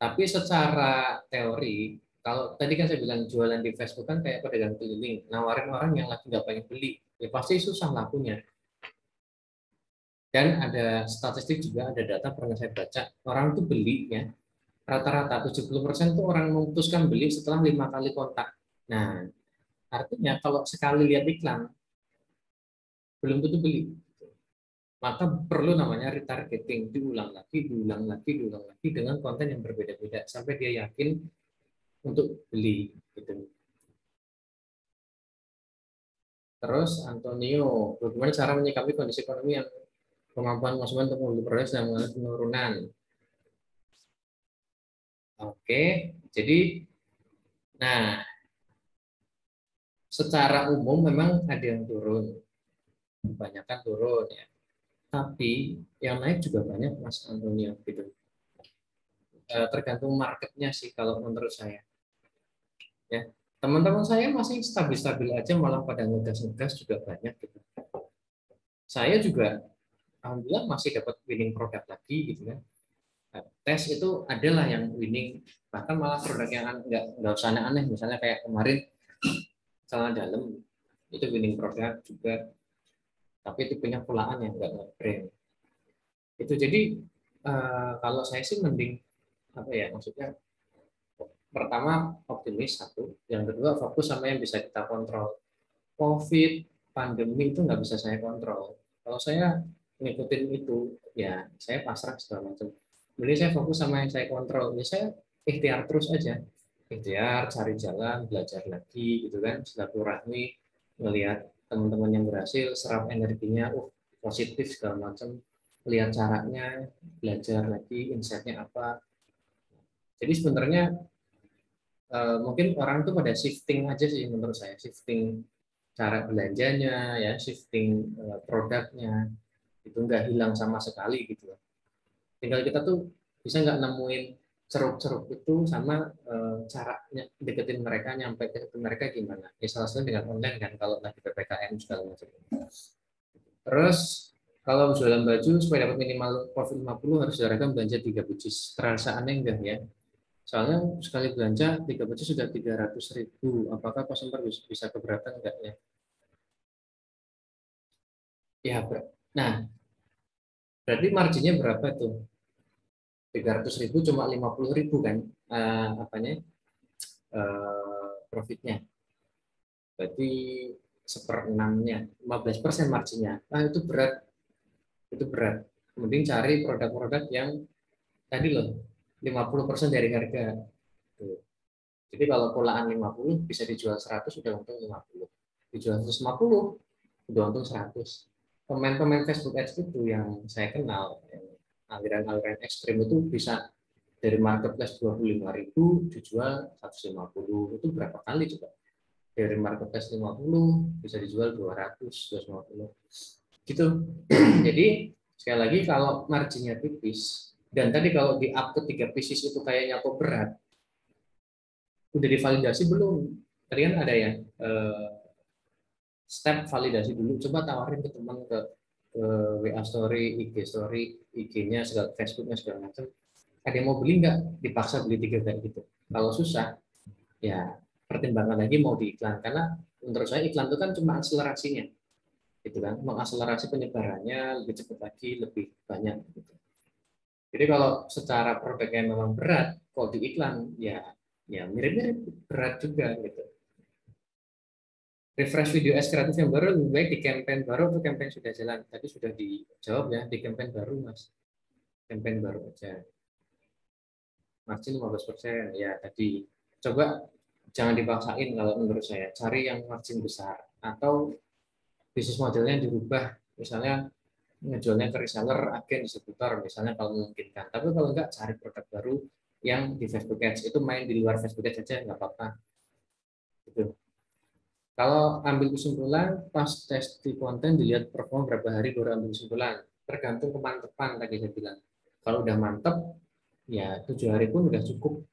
Tapi secara teori, kalau tadi kan saya bilang jualan di Facebook kan kayak pedagang keliling, nawarin orang yang lagi nggak pengen beli, ya pasti susah lakunya. Dan ada statistik juga, ada data pernah saya baca, orang tuh beli ya, rata-rata 70% tuh orang memutuskan beli setelah 5 kali kontak. Nah, artinya kalau sekali lihat iklan, belum tentu beli. Maka perlu namanya retargeting, diulang lagi dengan konten yang berbeda-beda sampai dia yakin untuk beli gitu. Terus Antonio, bagaimana cara menyikapi kondisi ekonomi yang kemampuan konsumen untuk membeli produk sedang mengalami penurunan? Oke, jadi nah secara umum memang ada yang turun, kebanyakan turun ya. Tapi yang naik juga banyak Mas Antonio gitu. Tergantung marketnya sih kalau menurut saya. Ya, teman-teman saya masih stabil-stabil aja malah pada ngegas-ngegas juga banyak gitu. Saya juga alhamdulillah masih dapat winning produk lagi gitu kan. Tes itu adalah yang winning, bahkan malah produk yang nggak usah aneh-aneh, misalnya kayak kemarin celana dalam itu winning produk juga, tapi itu punya polaan yang nggak brand. Itu jadi kalau saya sih mending apa ya maksudnya, pertama optimis satu, yang kedua fokus sama yang bisa kita kontrol. COVID, pandemi itu nggak bisa saya kontrol. Kalau saya ngikutin itu, ya saya pasrah segala macam. Jadi saya fokus sama yang saya kontrol. Ya saya ikhtiar terus aja. Ikhtiar, cari jalan, belajar lagi, gitu kan. Silaturahmi, melihat teman-teman yang berhasil, serap energinya, positif segala macam. Lihat caranya, belajar lagi, insight-nya apa. Jadi sebenarnya mungkin orang tuh pada shifting aja sih menurut saya, shifting cara belanjanya ya, shifting produknya itu nggak hilang sama sekali gitu. Tinggal kita tuh bisa nggak nemuin ceruk-ceruk itu sama caranya deketin mereka, nyampe ke mereka gimana. Ya salah satunya dengan online kan kalau lagi PPKM segala macam. Terus kalau jualan baju supaya dapat minimal profit 50 harus diarahkan belanja 3 biji. Terasa aneh enggak ya? Soalnya sekali belanja 3 biji sudah 300.000. Apakah customer bisa keberatan enggak ya? Ya, nah berarti marginnya berapa tuh? 300.000 cuma 50.000 kan? Apanya? Profitnya. Berarti seperenamnya, 15% marginnya. Ah itu berat, itu berat. Mending cari produk-produk yang tadi loh 50% dari harga. Tuh. Jadi kalau polaan 50 bisa dijual 100 sudah untung 50. Dijual 150 udah untung 100. Pemain-pemain Facebook Ads itu yang saya kenal, aliran-aliran ekstrim itu bisa dari marketplace 25.000 dijual 150. Itu berapa kali coba? Dari marketplace 50 bisa dijual 200, 250. Gitu. Jadi sekali lagi kalau marginnya tipis dan tadi kalau di up ke 3 pieces itu kayaknya kok berat, udah divalidasi belum? Tadi kan ada ya step validasi dulu. Coba tawarin ke teman, ke WA story, IG story, IG-nya segala, Facebooknya segala macam. Ada yang mau beli nggak? Dipaksa beli 3 kayak gitu. Kalau susah, ya pertimbangkan lagi mau diiklan, karena menurut saya iklan itu kan cuma akselerasinya, gitu kan, mengakselerasi penyebarannya lebih cepat lagi, lebih banyak. Gitu. Jadi kalau secara produknya memang berat, kalau di iklan ya mirip-mirip berat juga gitu. refresh video ads kreatif yang baru lebih baik di campaign baru atau campaign sudah jalan? Tadi sudah dijawab ya, di campaign baru Mas. Campaign baru aja. Margin 15%. Ya tadi. Coba jangan dipaksain kalau menurut saya. Cari yang margin besar. Atau bisnis modelnya dirubah. Misalnya ngejualnya ke reseller, agen, distributor, misalnya kalau memungkinkan. Tapi kalau enggak, cari produk baru yang di Facebook Ads. Itu main di luar Facebook Ads aja, nggak apa-apa. Gitu. Kalau ambil kesimpulan, pas tes di konten dilihat perform berapa hari baru ambil kesimpulan. Tergantung kemantepan tadi saya bilang. Kalau udah mantep, ya 7 hari pun udah cukup.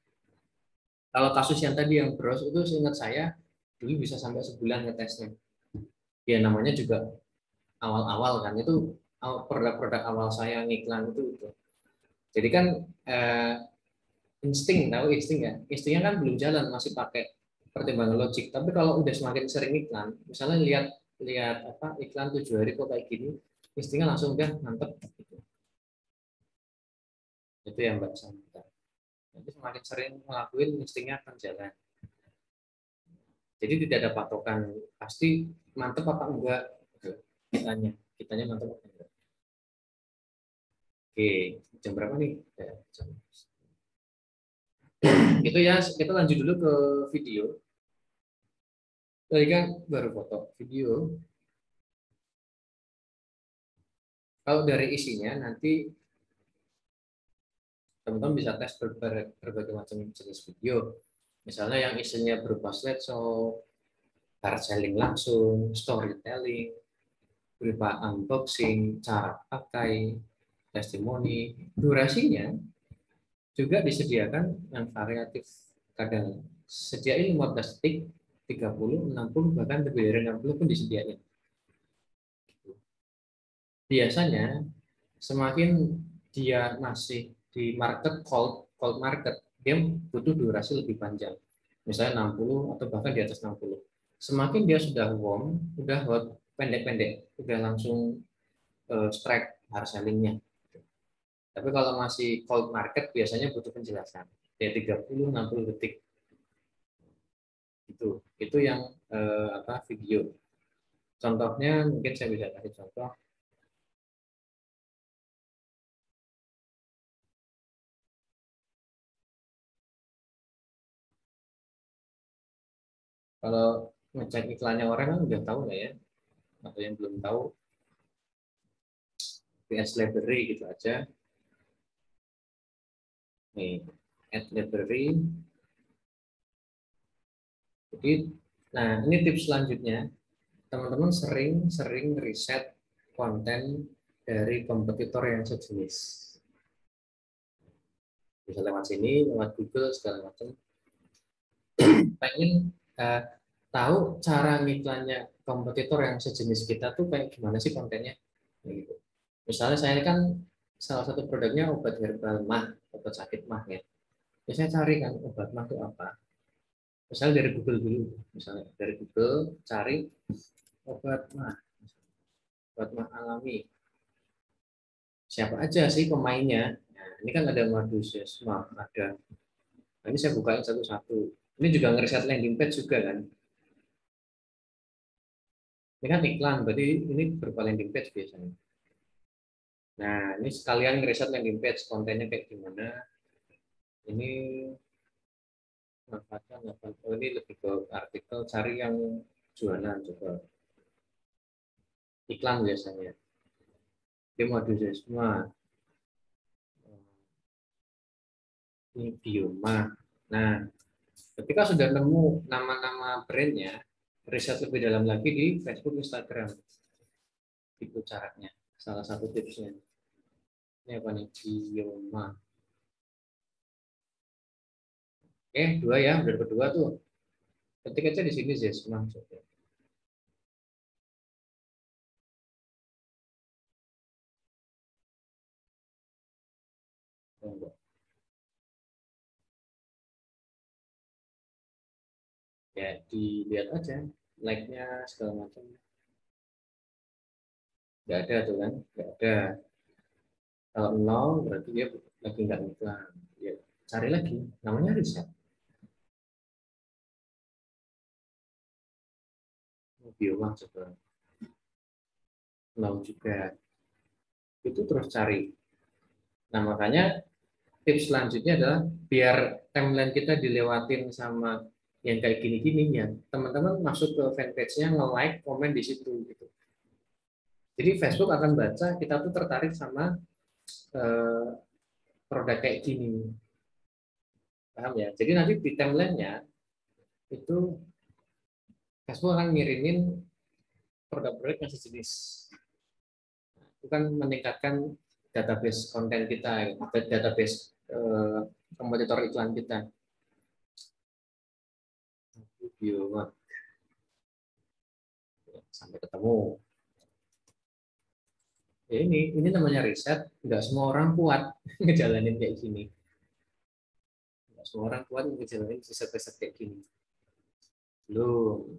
Kalau kasus yang tadi yang bros itu seingat saya dulu bisa sampai sebulan ngetesnya. Ya namanya juga awal-awal kan itu produk-produk awal saya ngiklan itu. Jadi kan eh, insting tahu insting ya. Instingnya kan belum jalan masih pakai pertimbangan logik. Tapi kalau udah semakin sering iklan, misalnya lihat lihat apa iklan 7 hari kok kayak gini, instingnya langsung udah mantep. Gitu. Itu yang Mbak sampaikan. Nanti semakin sering ngelakuin instingnya akan jalan. Jadi tidak ada patokan pasti mantep apa enggak kitanya mantep apa enggak. Oke, jam berapa nih? Ya, jam. Itu ya kita lanjut dulu ke video. Tadi kan baru foto video. Kalau dari isinya nanti teman-teman bisa tes berbagai macam jenis video. Misalnya yang isinya berupa slideshow, hard selling langsung, storytelling, berupa unboxing, cara pakai, testimoni. Durasinya juga disediakan yang variatif. Kadang sediain 15 detik, 30, 60, bahkan lebih dari 60 pun disediain. Biasanya semakin dia masih di market cold market, dia butuh durasi lebih panjang. Misalnya 60 atau bahkan di atas 60. Semakin dia sudah warm, udah hot, pendek-pendek, udah langsung strike hard selling-nya. Tapi kalau masih cold market biasanya butuh penjelasan. Ya 30-60 detik. Itu yang apa video. Contohnya mungkin saya bisa kasih contoh. Kalau ngecek iklannya orang kan udah tahu nggak ya? Atau yang belum tahu, PS Library gitu aja. Nih, Ad Library. Jadi, nah ini tips selanjutnya. Teman-teman sering riset konten dari kompetitor yang sejenis. Bisa lewat sini, lewat Google segala macam. Pengen uh, tahu cara ngiklannya kompetitor yang sejenis kita tuh kayak gimana sih kontennya? Gitu. Misalnya saya kan salah satu produknya obat herbal mah, obat sakit mah ya. Ya saya cari kan obat mah itu apa. Misalnya dari Google dulu, misalnya dari Google cari obat mah alami. Siapa aja sih pemainnya? Nah, ini kan ada Madusesma, ada. Nah, ini saya bukain satu-satu. Ini juga ngeriset landing page juga kan. Ini kan iklan, berarti ini berupa landing page biasanya. Nah, ini sekalian ngeriset landing page, kontennya kayak gimana. Ini manfaatkan, oh, ini lebih ke artikel, cari yang jualan coba. Iklan biasanya. Dia Madusesma, ini Bioma. Nah, ketika sudah nemu nama-nama brandnya, riset lebih dalam lagi di Facebook, Instagram. Itu caranya. Salah satu tipsnya. Ini apa nih? Bioma. Dua ya, udah berdua tuh. Ketik aja di sini Zesma. Ya, dilihat aja. Like-nya segala macam. Nggak ada tuh kan? Nggak ada. Kalau nol berarti dia lagi nggak iklan. Ya, cari lagi. Namanya riset. Biowang coba mau juga itu terus cari. Nah makanya tips selanjutnya adalah biar timeline kita dilewatin sama yang kayak gini-gini ya, teman-teman masuk ke fanpage-nya, nge-like, komen di situ gitu. Jadi Facebook akan baca kita tuh tertarik sama eh, produk kayak gini, paham ya? Jadi nanti di timeline-nya itu Facebook akan ngirimin produk-produk yang sejenis. Itu kan meningkatkan database konten kita, database kompetitor iklan kita. Video sampai ketemu. Ya ini namanya riset. Nggak semua orang kuat ngejalanin kayak gini. Nggak semua orang kuat ngejalanin riset-riset kayak gini. Belum.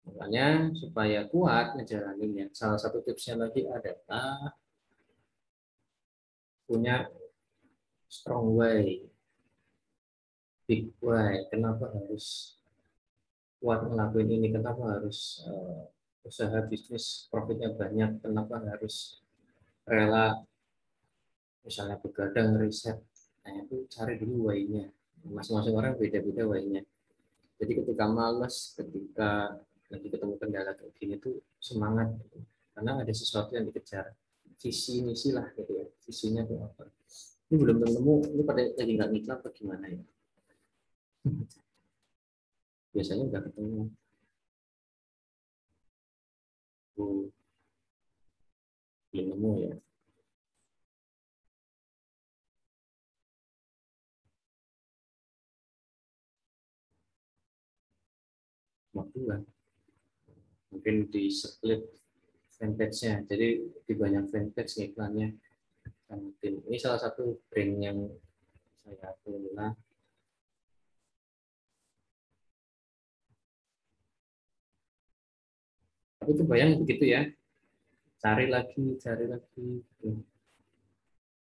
Makanya supaya kuat ngejalaninnya, salah satu tipsnya lagi adalah punya strong why, big why. Kenapa harus kuat ngelakuin ini? Kenapa harus usaha bisnis profitnya banyak? Kenapa harus rela misalnya begadang riset? Nah itu cari dulu why-nya. Masing-masing orang beda-beda why-nya. Jadi ketika malas, ketika lagi ketemu kendala kayak gini tuh semangat gitu. Karena ada sesuatu yang dikejar, visi misi lah gitu ya, visinya tuh apa. Ini belum ketemu, ini pada lagi nggak ngiklan apa gimana ya. Biasanya nggak ketemu. Belum nemu ya. Waktu lah. Mungkin di split fanpage-nya. Jadi di banyak fanpage iklannya. Mungkin ini salah satu brand yang saya kelola. Tapi itu bayang begitu ya. Cari lagi, cari lagi.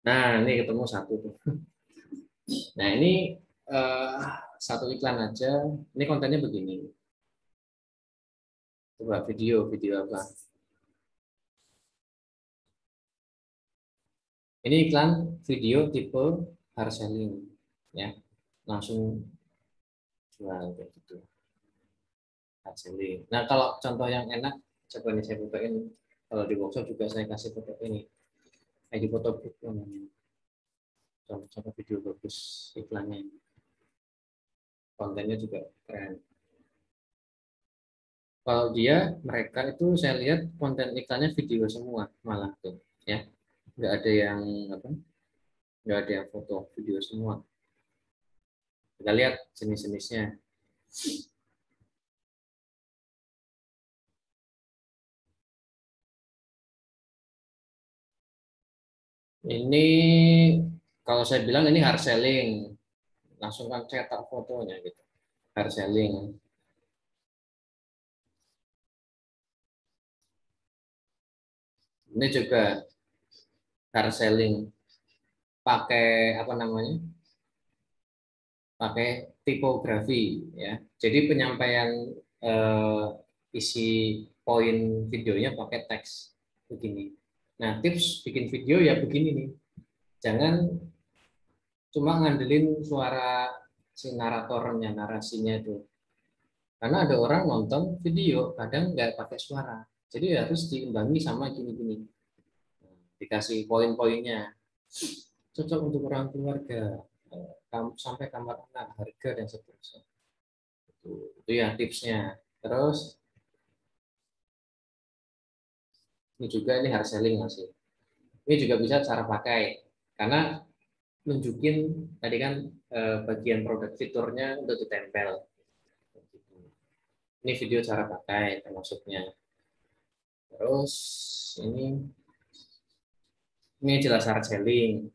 Nah, ini ketemu satu tuh. Nah, ini eh, satu iklan aja. Ini kontennya begini. Coba video apa? Ini iklan video tipe hard selling, ya. Langsung jual kayak gitu. Hard selling. Nah, kalau contoh yang enak, coba nih saya bukain. Kalau di workshop juga saya kasih foto ini. ID foto book namanya. Contoh video bagus iklannya. Kontennya juga keren. Kalau dia mereka itu saya lihat konten iklannya video semua malah tuh ya, nggak ada yang apa, nggak ada yang foto, video semua. Kita lihat jenis-jenisnya. Ini kalau saya bilang ini hard selling, langsung kan cetak fotonya gitu, hard selling. Ini juga hard selling, pakai apa namanya, pakai tipografi ya. Jadi penyampaian eh, isi poin videonya pakai teks begini. Nah, tips bikin video ya begini nih. Jangan cuma ngandelin suara si naratornya, narasinya itu. Karena ada orang nonton video kadang nggak pakai suara. Jadi harus diimbangi sama gini-gini. Dikasih poin-poinnya. Cocok untuk orang keluarga, sampai kamar anak, harga dan seterusnya. Itu ya tipsnya. Terus ini juga ini hard selling masih. Ini juga bisa cara pakai karena nunjukin tadi kan bagian produk fiturnya untuk ditempel. Ini video cara pakai termasuknya. Terus ini jelas hard selling.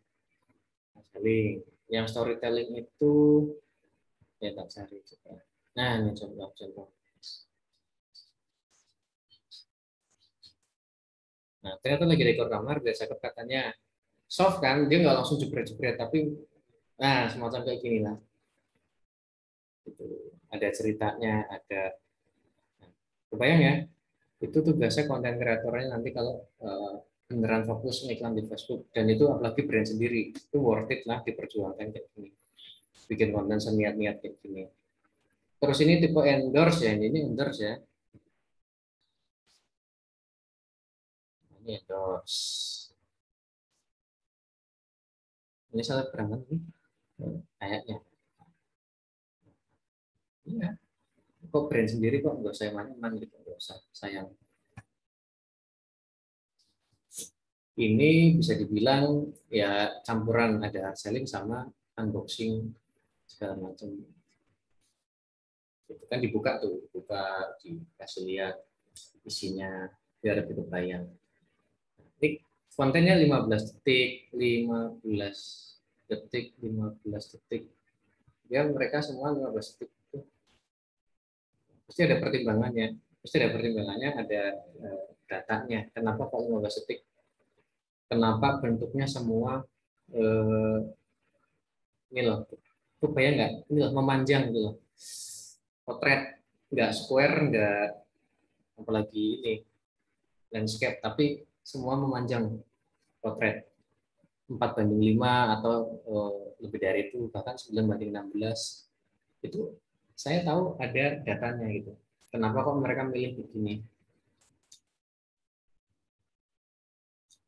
Selling. Yang storytelling itu ya tak cari juga. Nah ini contoh. Nah ternyata lagi dekor kamar, biasa katanya soft kan, dia nggak langsung jebret-jebret, tapi nah semacam kayak gini lah. Gitu. Ada ceritanya, ada Kebayang ya? Itu tugasnya konten kreatornya nanti kalau beneran fokus ngiklan di Facebook, dan itu apalagi brand sendiri, itu worth it lah diperjuangkan kayak gini, bikin konten seniat-niat kayak gini. Terus ini tipe endorse ya, ini endorse ya, ini endorse, ini salah berangkat nih kayaknya. Iya, kok brand sendiri kok nggak usah mana gitu, nggak usah sayang. Ini bisa dibilang ya campuran, ada selling sama unboxing segala macam. Itu kan dibuka tuh, dibuka, dikasih lihat isinya biar lebih kebayang. Ini kontennya 15 detik, 15 detik, 15 detik. Ya mereka semua 15 detik itu pasti ada pertimbangannya. Pasti ada pertimbangannya, ada datanya. Kenapa kok 15 detik? Kenapa bentuknya semua eh, ini loh, kebayang nggak? Ini loh memanjang gitu loh. Potret, nggak square, nggak apalagi ini landscape, tapi semua memanjang potret 4:5 atau lebih dari itu, bahkan 9:16. Itu saya tahu ada datanya gitu. Kenapa kok mereka milih begini?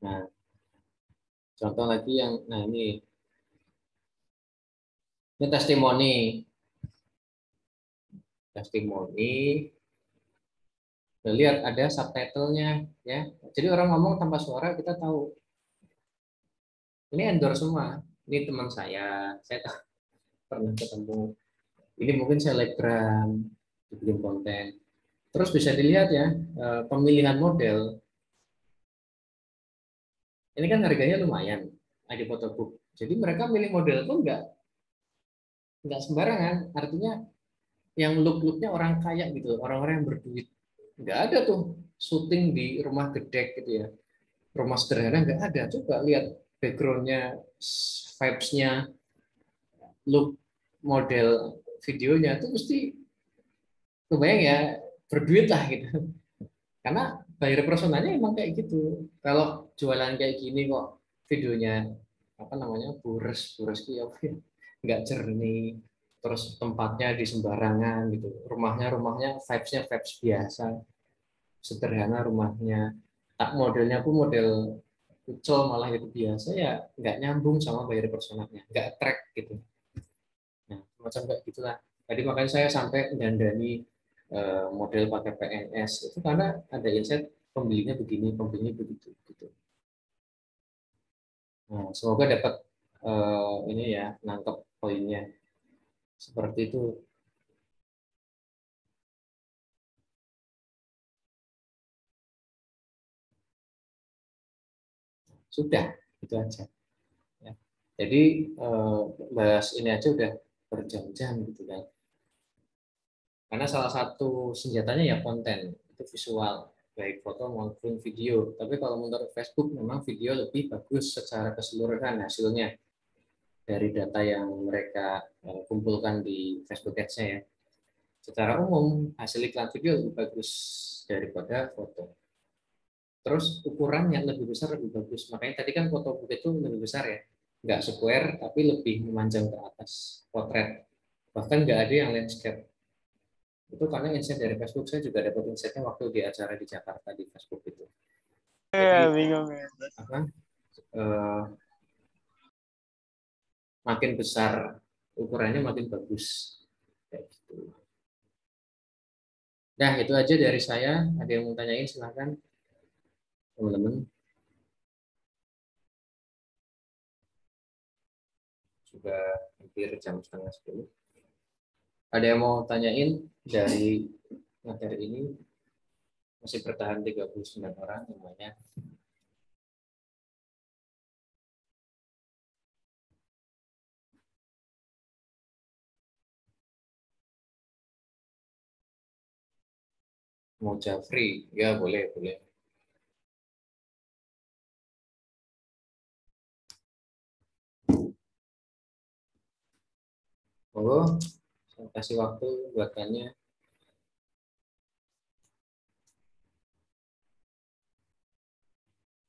Nah, contoh lagi yang, nah ini testimoni, testimoni. Lihat ada subtitlenya ya. Jadi orang ngomong tanpa suara kita tahu ini endorse semua. Ini teman saya tahu, pernah ketemu. Ini mungkin selebgram bikin konten. Terus bisa dilihat ya pemilihan model. Ini kan harganya lumayan, ada photobook. Jadi mereka milih model pun nggak sembarangan. Artinya yang look-looknya orang kaya gitu, orang-orang yang berduit. Nggak ada tuh syuting di rumah gedek gitu ya, rumah sederhana nggak ada. Coba lihat backgroundnya, vibes-nya, look model videonya itu mesti kebayang ya, berduit lah gitu. Karena bayar personalnya emang kayak gitu. Kalau jualan kayak gini kok videonya apa namanya bures bures ya nggak jernih, terus tempatnya di sembarangan gitu, rumahnya vibesnya vibes biasa, sederhana rumahnya, tak modelnya pun model kucel malah gitu biasa, ya nggak nyambung sama bayar personalnya, nggak attract gitu. Nah macam kayak gitulah, tadi makanya saya sampai dandani model pakai PNS itu karena ada insight pembelinya begini, pembelinya begitu gitu. Nah, semoga dapat ini ya, nangkep poinnya seperti itu. Sudah itu aja ya. Jadi bahas ini aja udah berjam-jam gitu kan, karena salah satu senjatanya ya konten itu visual, baik foto maupun video. Tapi kalau menurut Facebook memang video lebih bagus secara keseluruhan hasilnya dari data yang mereka kumpulkan di Facebook Ads-nya ya. Secara umum hasil iklan video lebih bagus daripada foto. Terus ukurannya lebih besar lebih bagus. Makanya tadi kan foto book itu lebih besar ya, nggak square tapi lebih memanjang ke atas, potret. Bahkan nggak ada yang landscape. Itu karena insight dari Facebook, saya juga dapat insightnya waktu di acara di Jakarta di Facebook itu. Jadi Bingung ya. apa? Eh, Makin besar ukurannya makin bagus. Kayak gitu. Nah itu aja dari saya. Ada yang mau tanyain silahkan teman-teman. Sudah hampir jam setengah 10. Ada yang mau tanyain dari materi ini? Masih bertahan 39 orang namanya. Mau Jafri? Ya boleh, boleh. Monggo, saya kasih waktu buat tanya.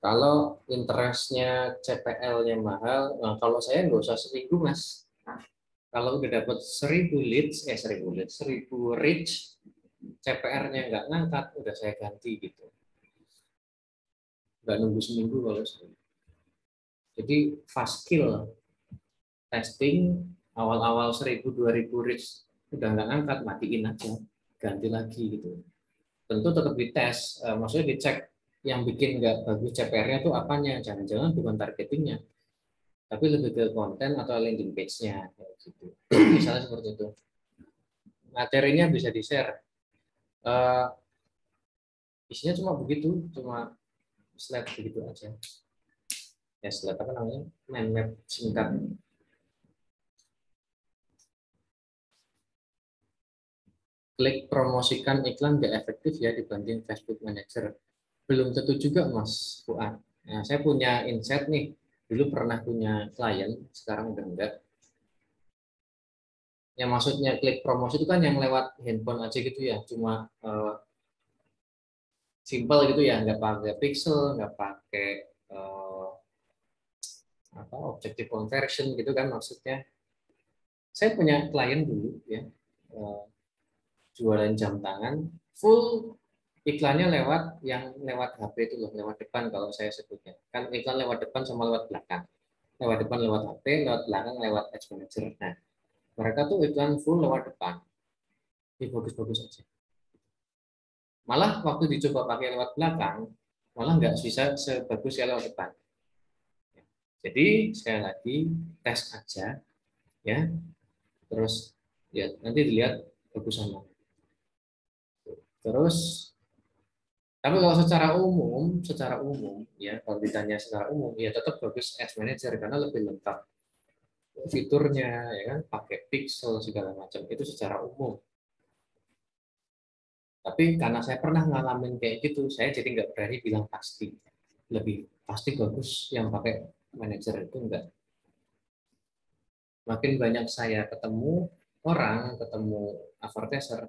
Kalau interestnya CPL-nya mahal, nah kalau saya nggak usah seminggu mas. Kalau udah dapat 1000 reach, CPR-nya nggak ngangkat, udah saya ganti gitu. Nggak nunggu seminggu kalau saya. Jadi fast kill testing awal-awal 1000-2000 reach udah nggak ngangkat, matiin aja, ganti lagi gitu. Tentu tetap dites, maksudnya dicek yang bikin nggak bagus CPR-nya tuh apanya, jangan-jangan bukan targetingnya, tapi lebih ke konten atau landing page-nya gitu. Misalnya seperti itu. Materinya bisa di-share. Isinya cuma begitu, cuma slide begitu aja. Ya slide apa namanya? Mind map singkat. Klik promosikan iklan nggak efektif ya dibanding Facebook Manager. Belum tentu juga Mas Fuad. Nah, saya punya insight nih. Dulu pernah punya klien, sekarang udah enggak. Yang maksudnya klik promosi itu kan yang lewat handphone aja gitu ya, cuma simple gitu ya, nggak pakai pixel, nggak pakai uh, apa objective conversion gitu kan maksudnya. Saya punya klien dulu ya, uh, jualan jam tangan, full iklannya lewat yang lewat HP itu loh, lewat depan kalau saya sebutnya. Kan iklan lewat depan sama lewat belakang. Lewat depan lewat HP, lewat belakang lewat Ads Manager. Nah, mereka tuh iklan full lewat depan. Ini bagus-bagus aja. Malah waktu dicoba pakai lewat belakang, malah nggak bisa sebagus yang lewat depan. Jadi sekali lagi tes aja ya, terus ya nanti dilihat bagus sama. Terus tapi kalau secara umum ya kalau ditanya secara umum ya tetap bagus Ads Manager karena lebih lengkap fiturnya ya kan, pakai pixel segala macam itu secara umum. Tapi karena saya pernah ngalamin kayak gitu, saya jadi nggak berani bilang pasti. Lebih pasti bagus yang pakai manajer itu enggak. Makin banyak saya ketemu orang, ketemu advertiser,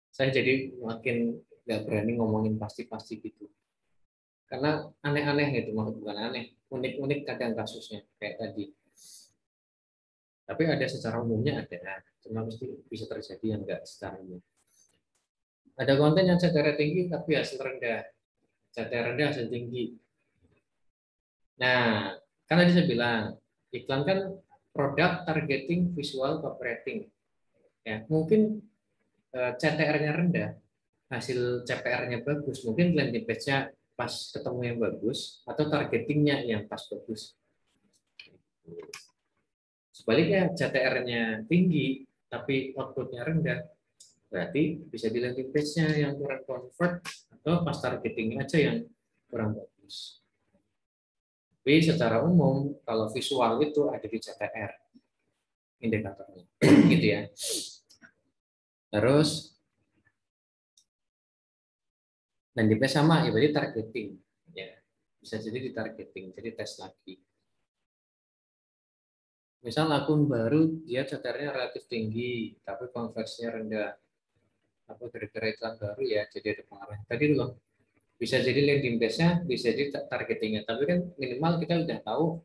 saya jadi makin nggak berani ngomongin pasti-pasti gitu. Karena aneh-aneh gitu, maksud bukan aneh, unik-unik kadang kasusnya kayak tadi. Tapi ada secara umumnya ada, cuma mesti bisa terjadi yang enggak secara umum. Ada konten yang CTR tinggi tapi hasil rendah, CTR rendah hasil tinggi. Nah, kan tadi saya bilang iklan kan produk targeting visual copywriting. Ya, mungkin CTR-nya rendah, hasil CPR-nya bagus, mungkin landing page-nya pas ketemu yang bagus atau targetingnya yang pas bagus. Sebaliknya CTR-nya tinggi tapi output-nya rendah, berarti bisa di landing page-nya yang kurang convert atau pas targetingnya aja yang kurang bagus. Tapi secara umum kalau visual itu ada di CTR indikatornya, gitu ya. Terus landing page sama ya berarti targeting, ya bisa jadi di targeting, jadi tes lagi. Misal akun baru dia CTR-nya relatif tinggi tapi konversinya rendah, apa gara-gara iklan baru ya jadi ada pengaruh. Tadi loh bisa jadi landing page-nya, bisa jadi targetingnya, tapi kan minimal kita udah tahu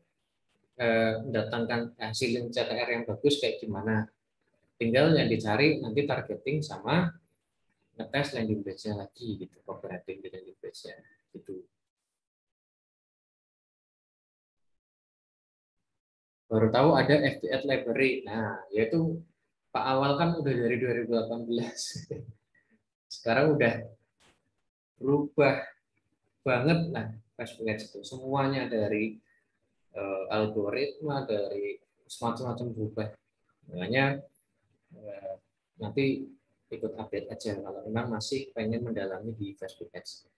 mendatangkan hasil CTR yang bagus kayak gimana. Tinggal yang dicari nanti targeting sama ngetes landing page-nya lagi gitu, operating di landing page-nya gitu. Baru tahu ada FB Ad Library. Nah, yaitu Pak Awal kan udah dari 2018. Sekarang udah berubah banget lah Facebook Ads itu. Semuanya dari algoritma, dari semacam-macam berubah. Makanya eh, nanti ikut update aja kalau memang masih pengen mendalami di Facebook Ads.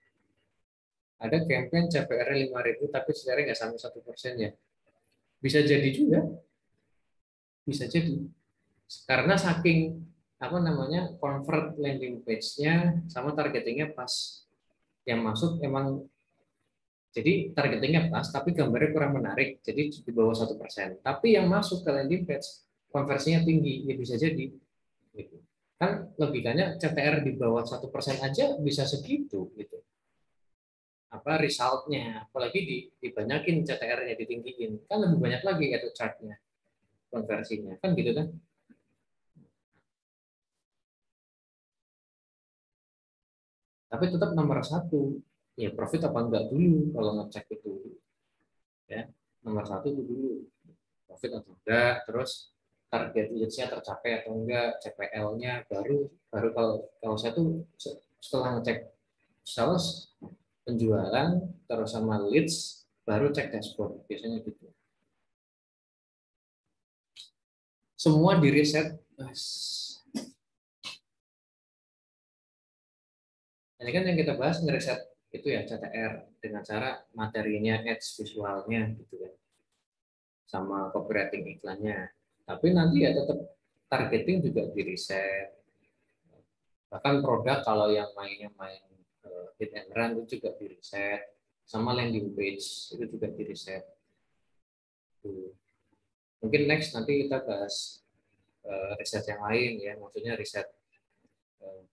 Ada campaign CPR 5.000 tapi sebenarnya nggak sampai 1% ya. Bisa jadi juga, bisa jadi. Karena saking apa namanya convert landing page-nya sama targetingnya pas, yang masuk emang jadi targetingnya pas tapi gambarnya kurang menarik jadi di bawah 1%, tapi yang masuk ke landing page konversinya tinggi ya bisa jadi gitu. Kan logikanya CTR di bawah 1% aja bisa segitu gitu. apa resultnya, apalagi dibanyakin CTR-nya, ditinggiin, kan lebih banyak lagi itu chartnya, konversinya, kan gitu kan. Tapi tetap nomor satu, ya profit apa enggak dulu kalau ngecek itu, ya nomor satu itu dulu, profit atau enggak, terus target yield-nya tercapai atau enggak, CPL-nya baru baru kalau saya tuh setelah ngecek sales, penjualan, terus sama leads, baru cek dashboard biasanya gitu. Semua di reset. Ini kan yang kita bahas ngereset itu ya CTR dengan cara materinya, ads visualnya gitu kan, sama copywriting iklannya. Tapi nanti ya tetap targeting juga di reset. Bahkan produk kalau yang mainnya main hit and run itu juga di reset. Sama landing page itu juga di reset. Mungkin next nanti kita bahas riset yang lain ya, maksudnya riset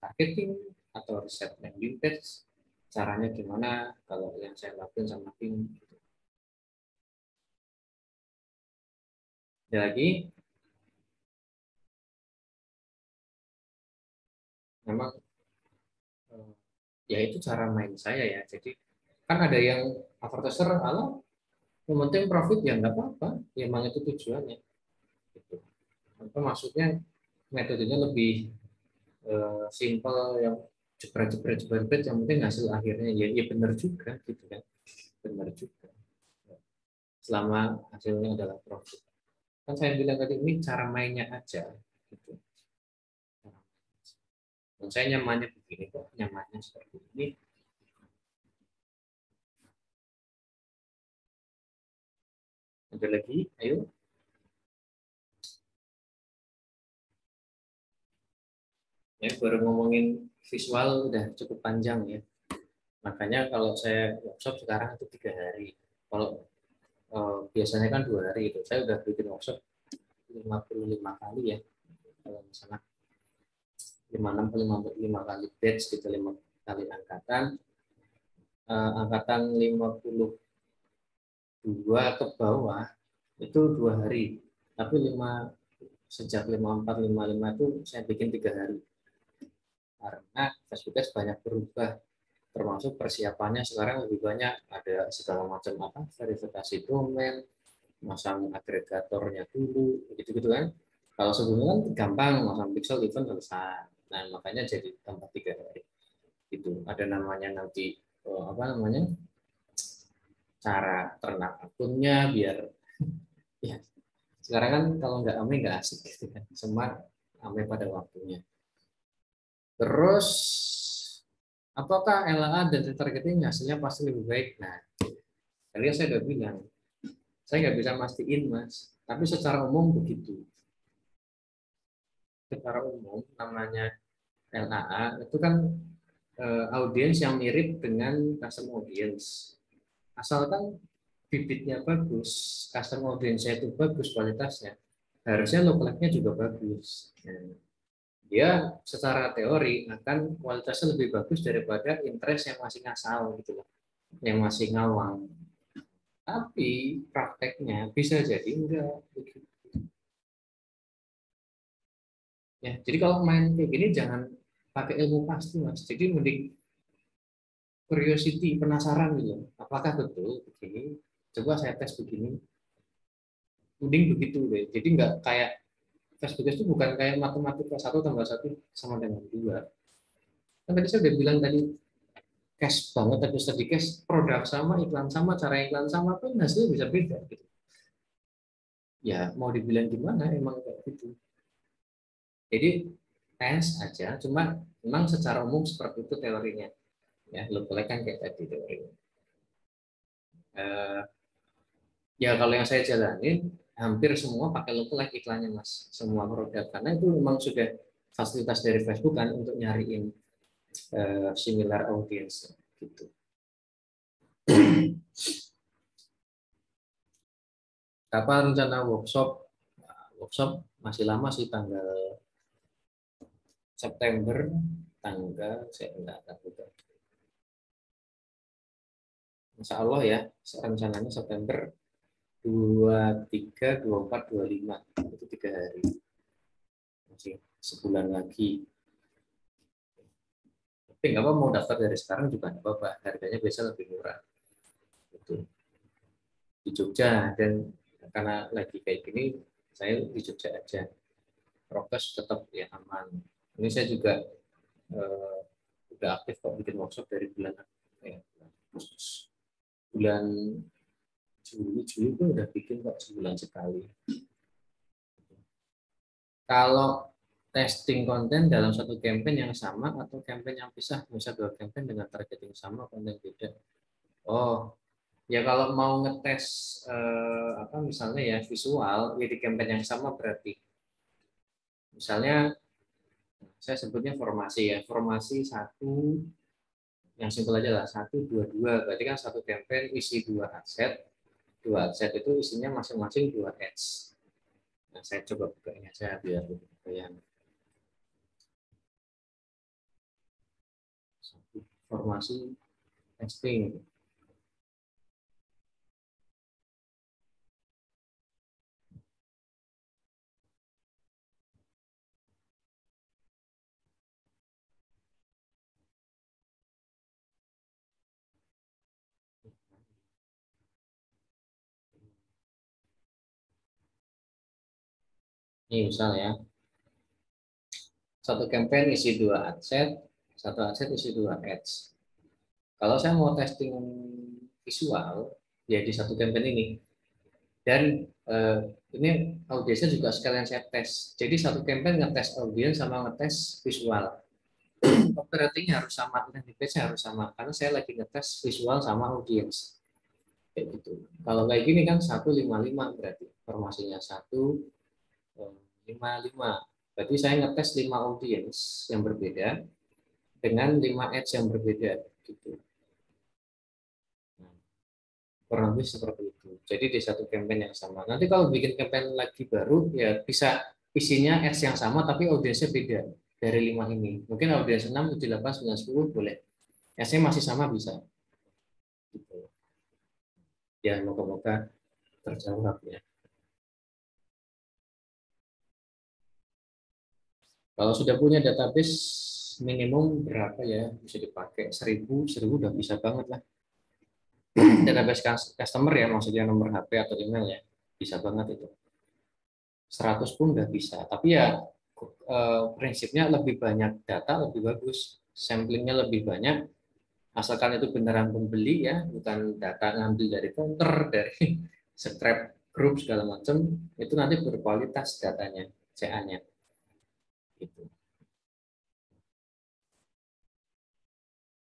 targeting atau riset landing page, caranya gimana kalau yang saya lakuin sama tim. Ada lagi, memang ya itu cara main saya ya. Jadi kan ada yang advertiser kalau yang penting profit ya nggak apa-apa, ya emang itu tujuannya. Gitu. Atau maksudnya metodenya lebih simple, yang jebret yang penting hasil akhirnya ya, ya benar juga gitu kan, benar juga. Selama hasilnya adalah profit. Kan saya bilang tadi ini cara mainnya aja. Gitu. Dan saya nyamannya begini kok, nyamannya seperti ini. Ada lagi, ayo. Ya, baru ngomongin visual udah cukup panjang ya. Makanya kalau saya workshop sekarang itu 3 hari. Kalau biasanya kan 2 hari itu. Saya udah bikin workshop 55 kali ya. Kalau misalnya 56 kali batch gitu, 5 kali angkatan. Angkatan 52 ke bawah itu 2 hari. Tapi sejak 54, 55 itu saya bikin 3 hari. Karena Facebook banyak berubah, termasuk persiapannya sekarang lebih banyak, ada segala macam apa, verifikasi domain, masang agregatornya dulu, gitu-gitu kan. Kalau sebelumnya kan gampang, masang pixel event selesai. Nah, makanya jadi tambah 3 hari. Itu ada namanya nanti apa namanya, cara ternak akunnya biar ya, sekarang kan kalau nggak ame nggak asik gitu kan, semua ame pada waktunya. Terus apakah LA dan retargeting hasilnya pasti lebih baik? Nah, tadi saya udah bilang, saya nggak bisa mastiin mas, tapi secara umum begitu. Secara umum namanya LAA itu kan audiens yang mirip dengan custom audience. Asalkan bibitnya bagus, custom audiensnya itu bagus kualitasnya, harusnya lookalike-nya juga bagus. Nah, dia secara teori akan kualitasnya lebih bagus daripada interest yang masih ngasal gitu loh, yang masih ngawang. Tapi prakteknya bisa jadi enggak. Ya, jadi kalau main kayak gini jangan pakai ilmu pasti mas. Jadi mending curiosity, penasaran gitu. Apakah betul begini? Coba saya tes begini. Mending begitu deh. Jadi nggak kayak Facebook itu bukan kayak matematika 1 tambah 1 sama dengan 2. Kan tadi saya udah bilang tadi, cash banget tapi tadi cash, produk sama, iklan sama, cara iklan sama pun hasilnya bisa beda gitu. Ya mau dibilang gimana emang kayak gitu. Jadi tes aja, cuma memang secara umum seperti itu teorinya. Ya, lo boleh kan kayak tadi teorinya. Eh, ya kalau yang saya jalanin hampir semua pakai lookalike iklannya mas, semua produk, karena itu memang sudah fasilitas dari Facebook kan untuk nyariin similar audience gitu. Kapan rencana workshop? Nah, workshop masih lama sih, tanggal September, tanggal saya enggak tahu. Insya Allah ya, rencananya September 23, 24, 25 itu 3 hari, masih sebulan lagi. Tapi nggak apa mau daftar dari sekarang juga nggak apa-apa, harganya biasa lebih murah. Itu di Jogja dan karena lagi kayak gini, saya di Jogja aja. Prokes tetap ya aman. Ini saya juga udah aktif kok bikin workshop dari bulan bulan Juli itu udah bikin kok sebulan sekali. Kalau testing konten dalam satu campaign yang sama atau campaign yang pisah, bisa 2 campaign dengan targeting sama, konten beda. Oh, ya kalau mau ngetes apa misalnya ya visual, ya di campaign yang sama berarti. Misalnya saya sebutnya formasi ya, formasi satu yang simpel aja lah, 1, 2, 2, berarti kan satu campaign isi 2 adset itu isinya masing-masing 2 ads. Nah, saya coba buka ini aja biar yang formasi testing. Ini misal ya, satu campaign isi 2 adset, satu adset isi 2 ads. Kalau saya mau testing visual, ya di satu campaign ini. Dan ini audiensnya juga sekalian saya tes. Jadi satu campaign ngetes audiens sama ngetes visual. Operatingnya harus sama, landing page harus sama. Karena saya lagi ngetes visual sama audiens. Kayak gitu. Kalau kayak gini kan 155 berarti informasinya 155. Berarti saya ngetes 5 audiens yang berbeda dengan 5 ads yang berbeda gitu. Nah, kurang lebih seperti itu. Jadi di satu campaign yang sama. Nanti kalau bikin campaign lagi baru ya bisa isinya ads yang sama tapi audiensnya beda dari 5 ini. Mungkin audiens 6, 7, 8, 9, 10 boleh. Ads-nya masih sama bisa. Gitu. Ya moga-moga terjawab ya. Kalau sudah punya database minimum berapa ya bisa dipakai 1000 udah bisa banget lah. Database customer ya maksudnya nomor HP atau email ya bisa banget itu. 100 pun nggak bisa. Tapi ya prinsipnya lebih banyak data lebih bagus. Samplingnya lebih banyak. Asalkan itu beneran pembeli ya, bukan data ngambil dari counter, dari scrap grup segala macam. Itu nanti berkualitas datanya, CA-nya. Gitu.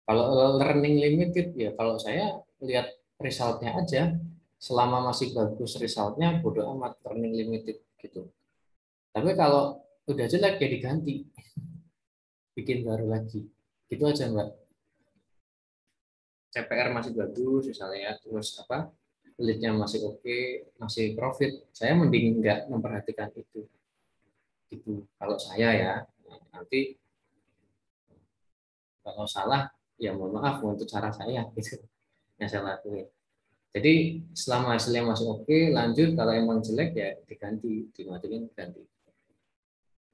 Kalau learning limited ya kalau saya lihat resultnya aja, selama masih bagus resultnya bodo amat learning limited gitu. Tapi kalau udah jelek ya diganti, bikin baru lagi. Gitu aja Mbak. CPR masih bagus misalnya ya, terus apa lead-nya masih oke, masih profit. Saya mending nggak memperhatikan itu. Gitu. Kalau saya ya, nanti kalau salah ya mohon maaf untuk cara saya gitu yang saya lakuin. Jadi selama hasilnya masih oke, lanjut. Kalau emang jelek ya diganti, dimatikan ganti.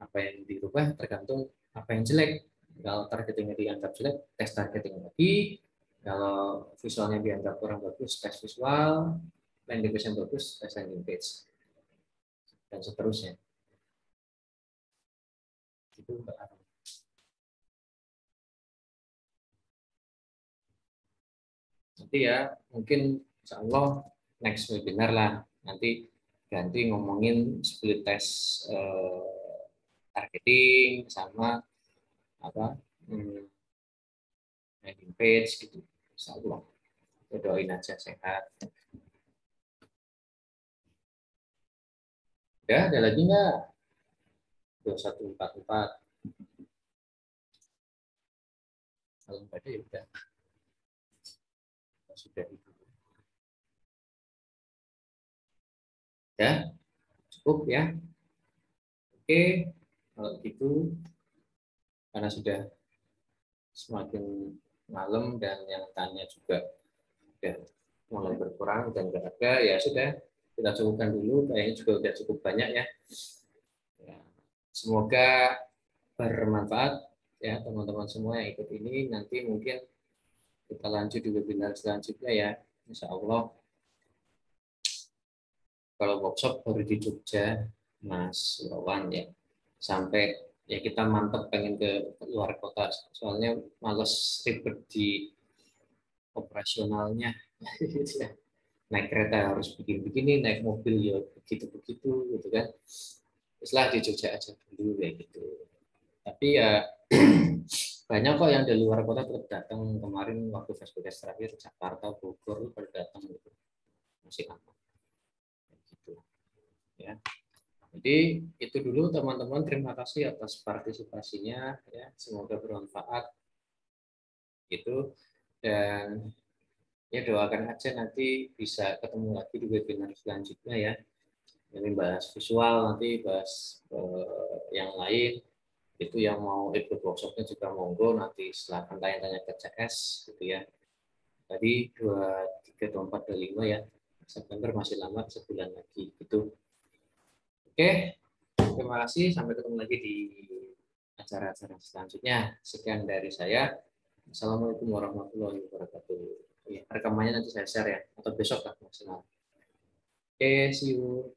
Apa yang dirubah tergantung apa yang jelek. Kalau targetingnya dianggap jelek, tes targeting lagi. Kalau visualnya dianggap kurang bagus, tes visual. Landing page yang bagus, tes landing page. Dan seterusnya. Itu Mbak Arum. Nanti ya, mungkin insya Allah next webinar lah. Nanti ganti ngomongin split test targeting sama apa landing page gitu. Insya Allah. Doain aja sehat. Ya, ada lagi nggak? 2144. Kalau nggak ada ya udah. Sudah itu. Ya, cukup ya. Oke, kalau gitu karena sudah semakin malam dan yang tanya juga udah mulai berkurang dan nggak ada, ya sudah kita cukupkan dulu. Kayaknya juga udah cukup banyak ya. Ya, semoga bermanfaat ya teman-teman semua yang ikut ini. Nanti mungkin kita lanjut di webinar selanjutnya ya, Insya Allah. Kalau workshop baru di Jogja, Mas Wawan ya, sampai ya kita mantep pengen ke luar kota, soalnya males ribet di operasionalnya. Gitu ya. Naik kereta harus begini-begini, naik mobil ya begitu-begitu gitu kan. Setelah di Jogja aja dulu ya gitu. Tapi ya banyak kok yang dari luar kota tetap datang. Kemarin waktu Facebook terakhir Jakarta, Bogor pada datang gitu. Masih aman gitu ya. Jadi itu dulu teman-teman, terima kasih atas partisipasinya ya. Semoga bermanfaat gitu, dan ya doakan aja nanti bisa ketemu lagi di webinar selanjutnya ya. Ini bahas visual, nanti bahas yang lain. Itu yang mau ikut workshopnya juga monggo, nanti silahkan tanya-tanya ke CS gitu ya. Tadi 23, 24, 25 ya. September masih lama, sebulan lagi gitu. Oke, terima kasih. Sampai ketemu lagi di acara-acara selanjutnya. Sekian dari saya. Assalamualaikum warahmatullahi wabarakatuh. Ya, rekamannya nanti saya share ya, atau besok lah maksimal. Oke, see you.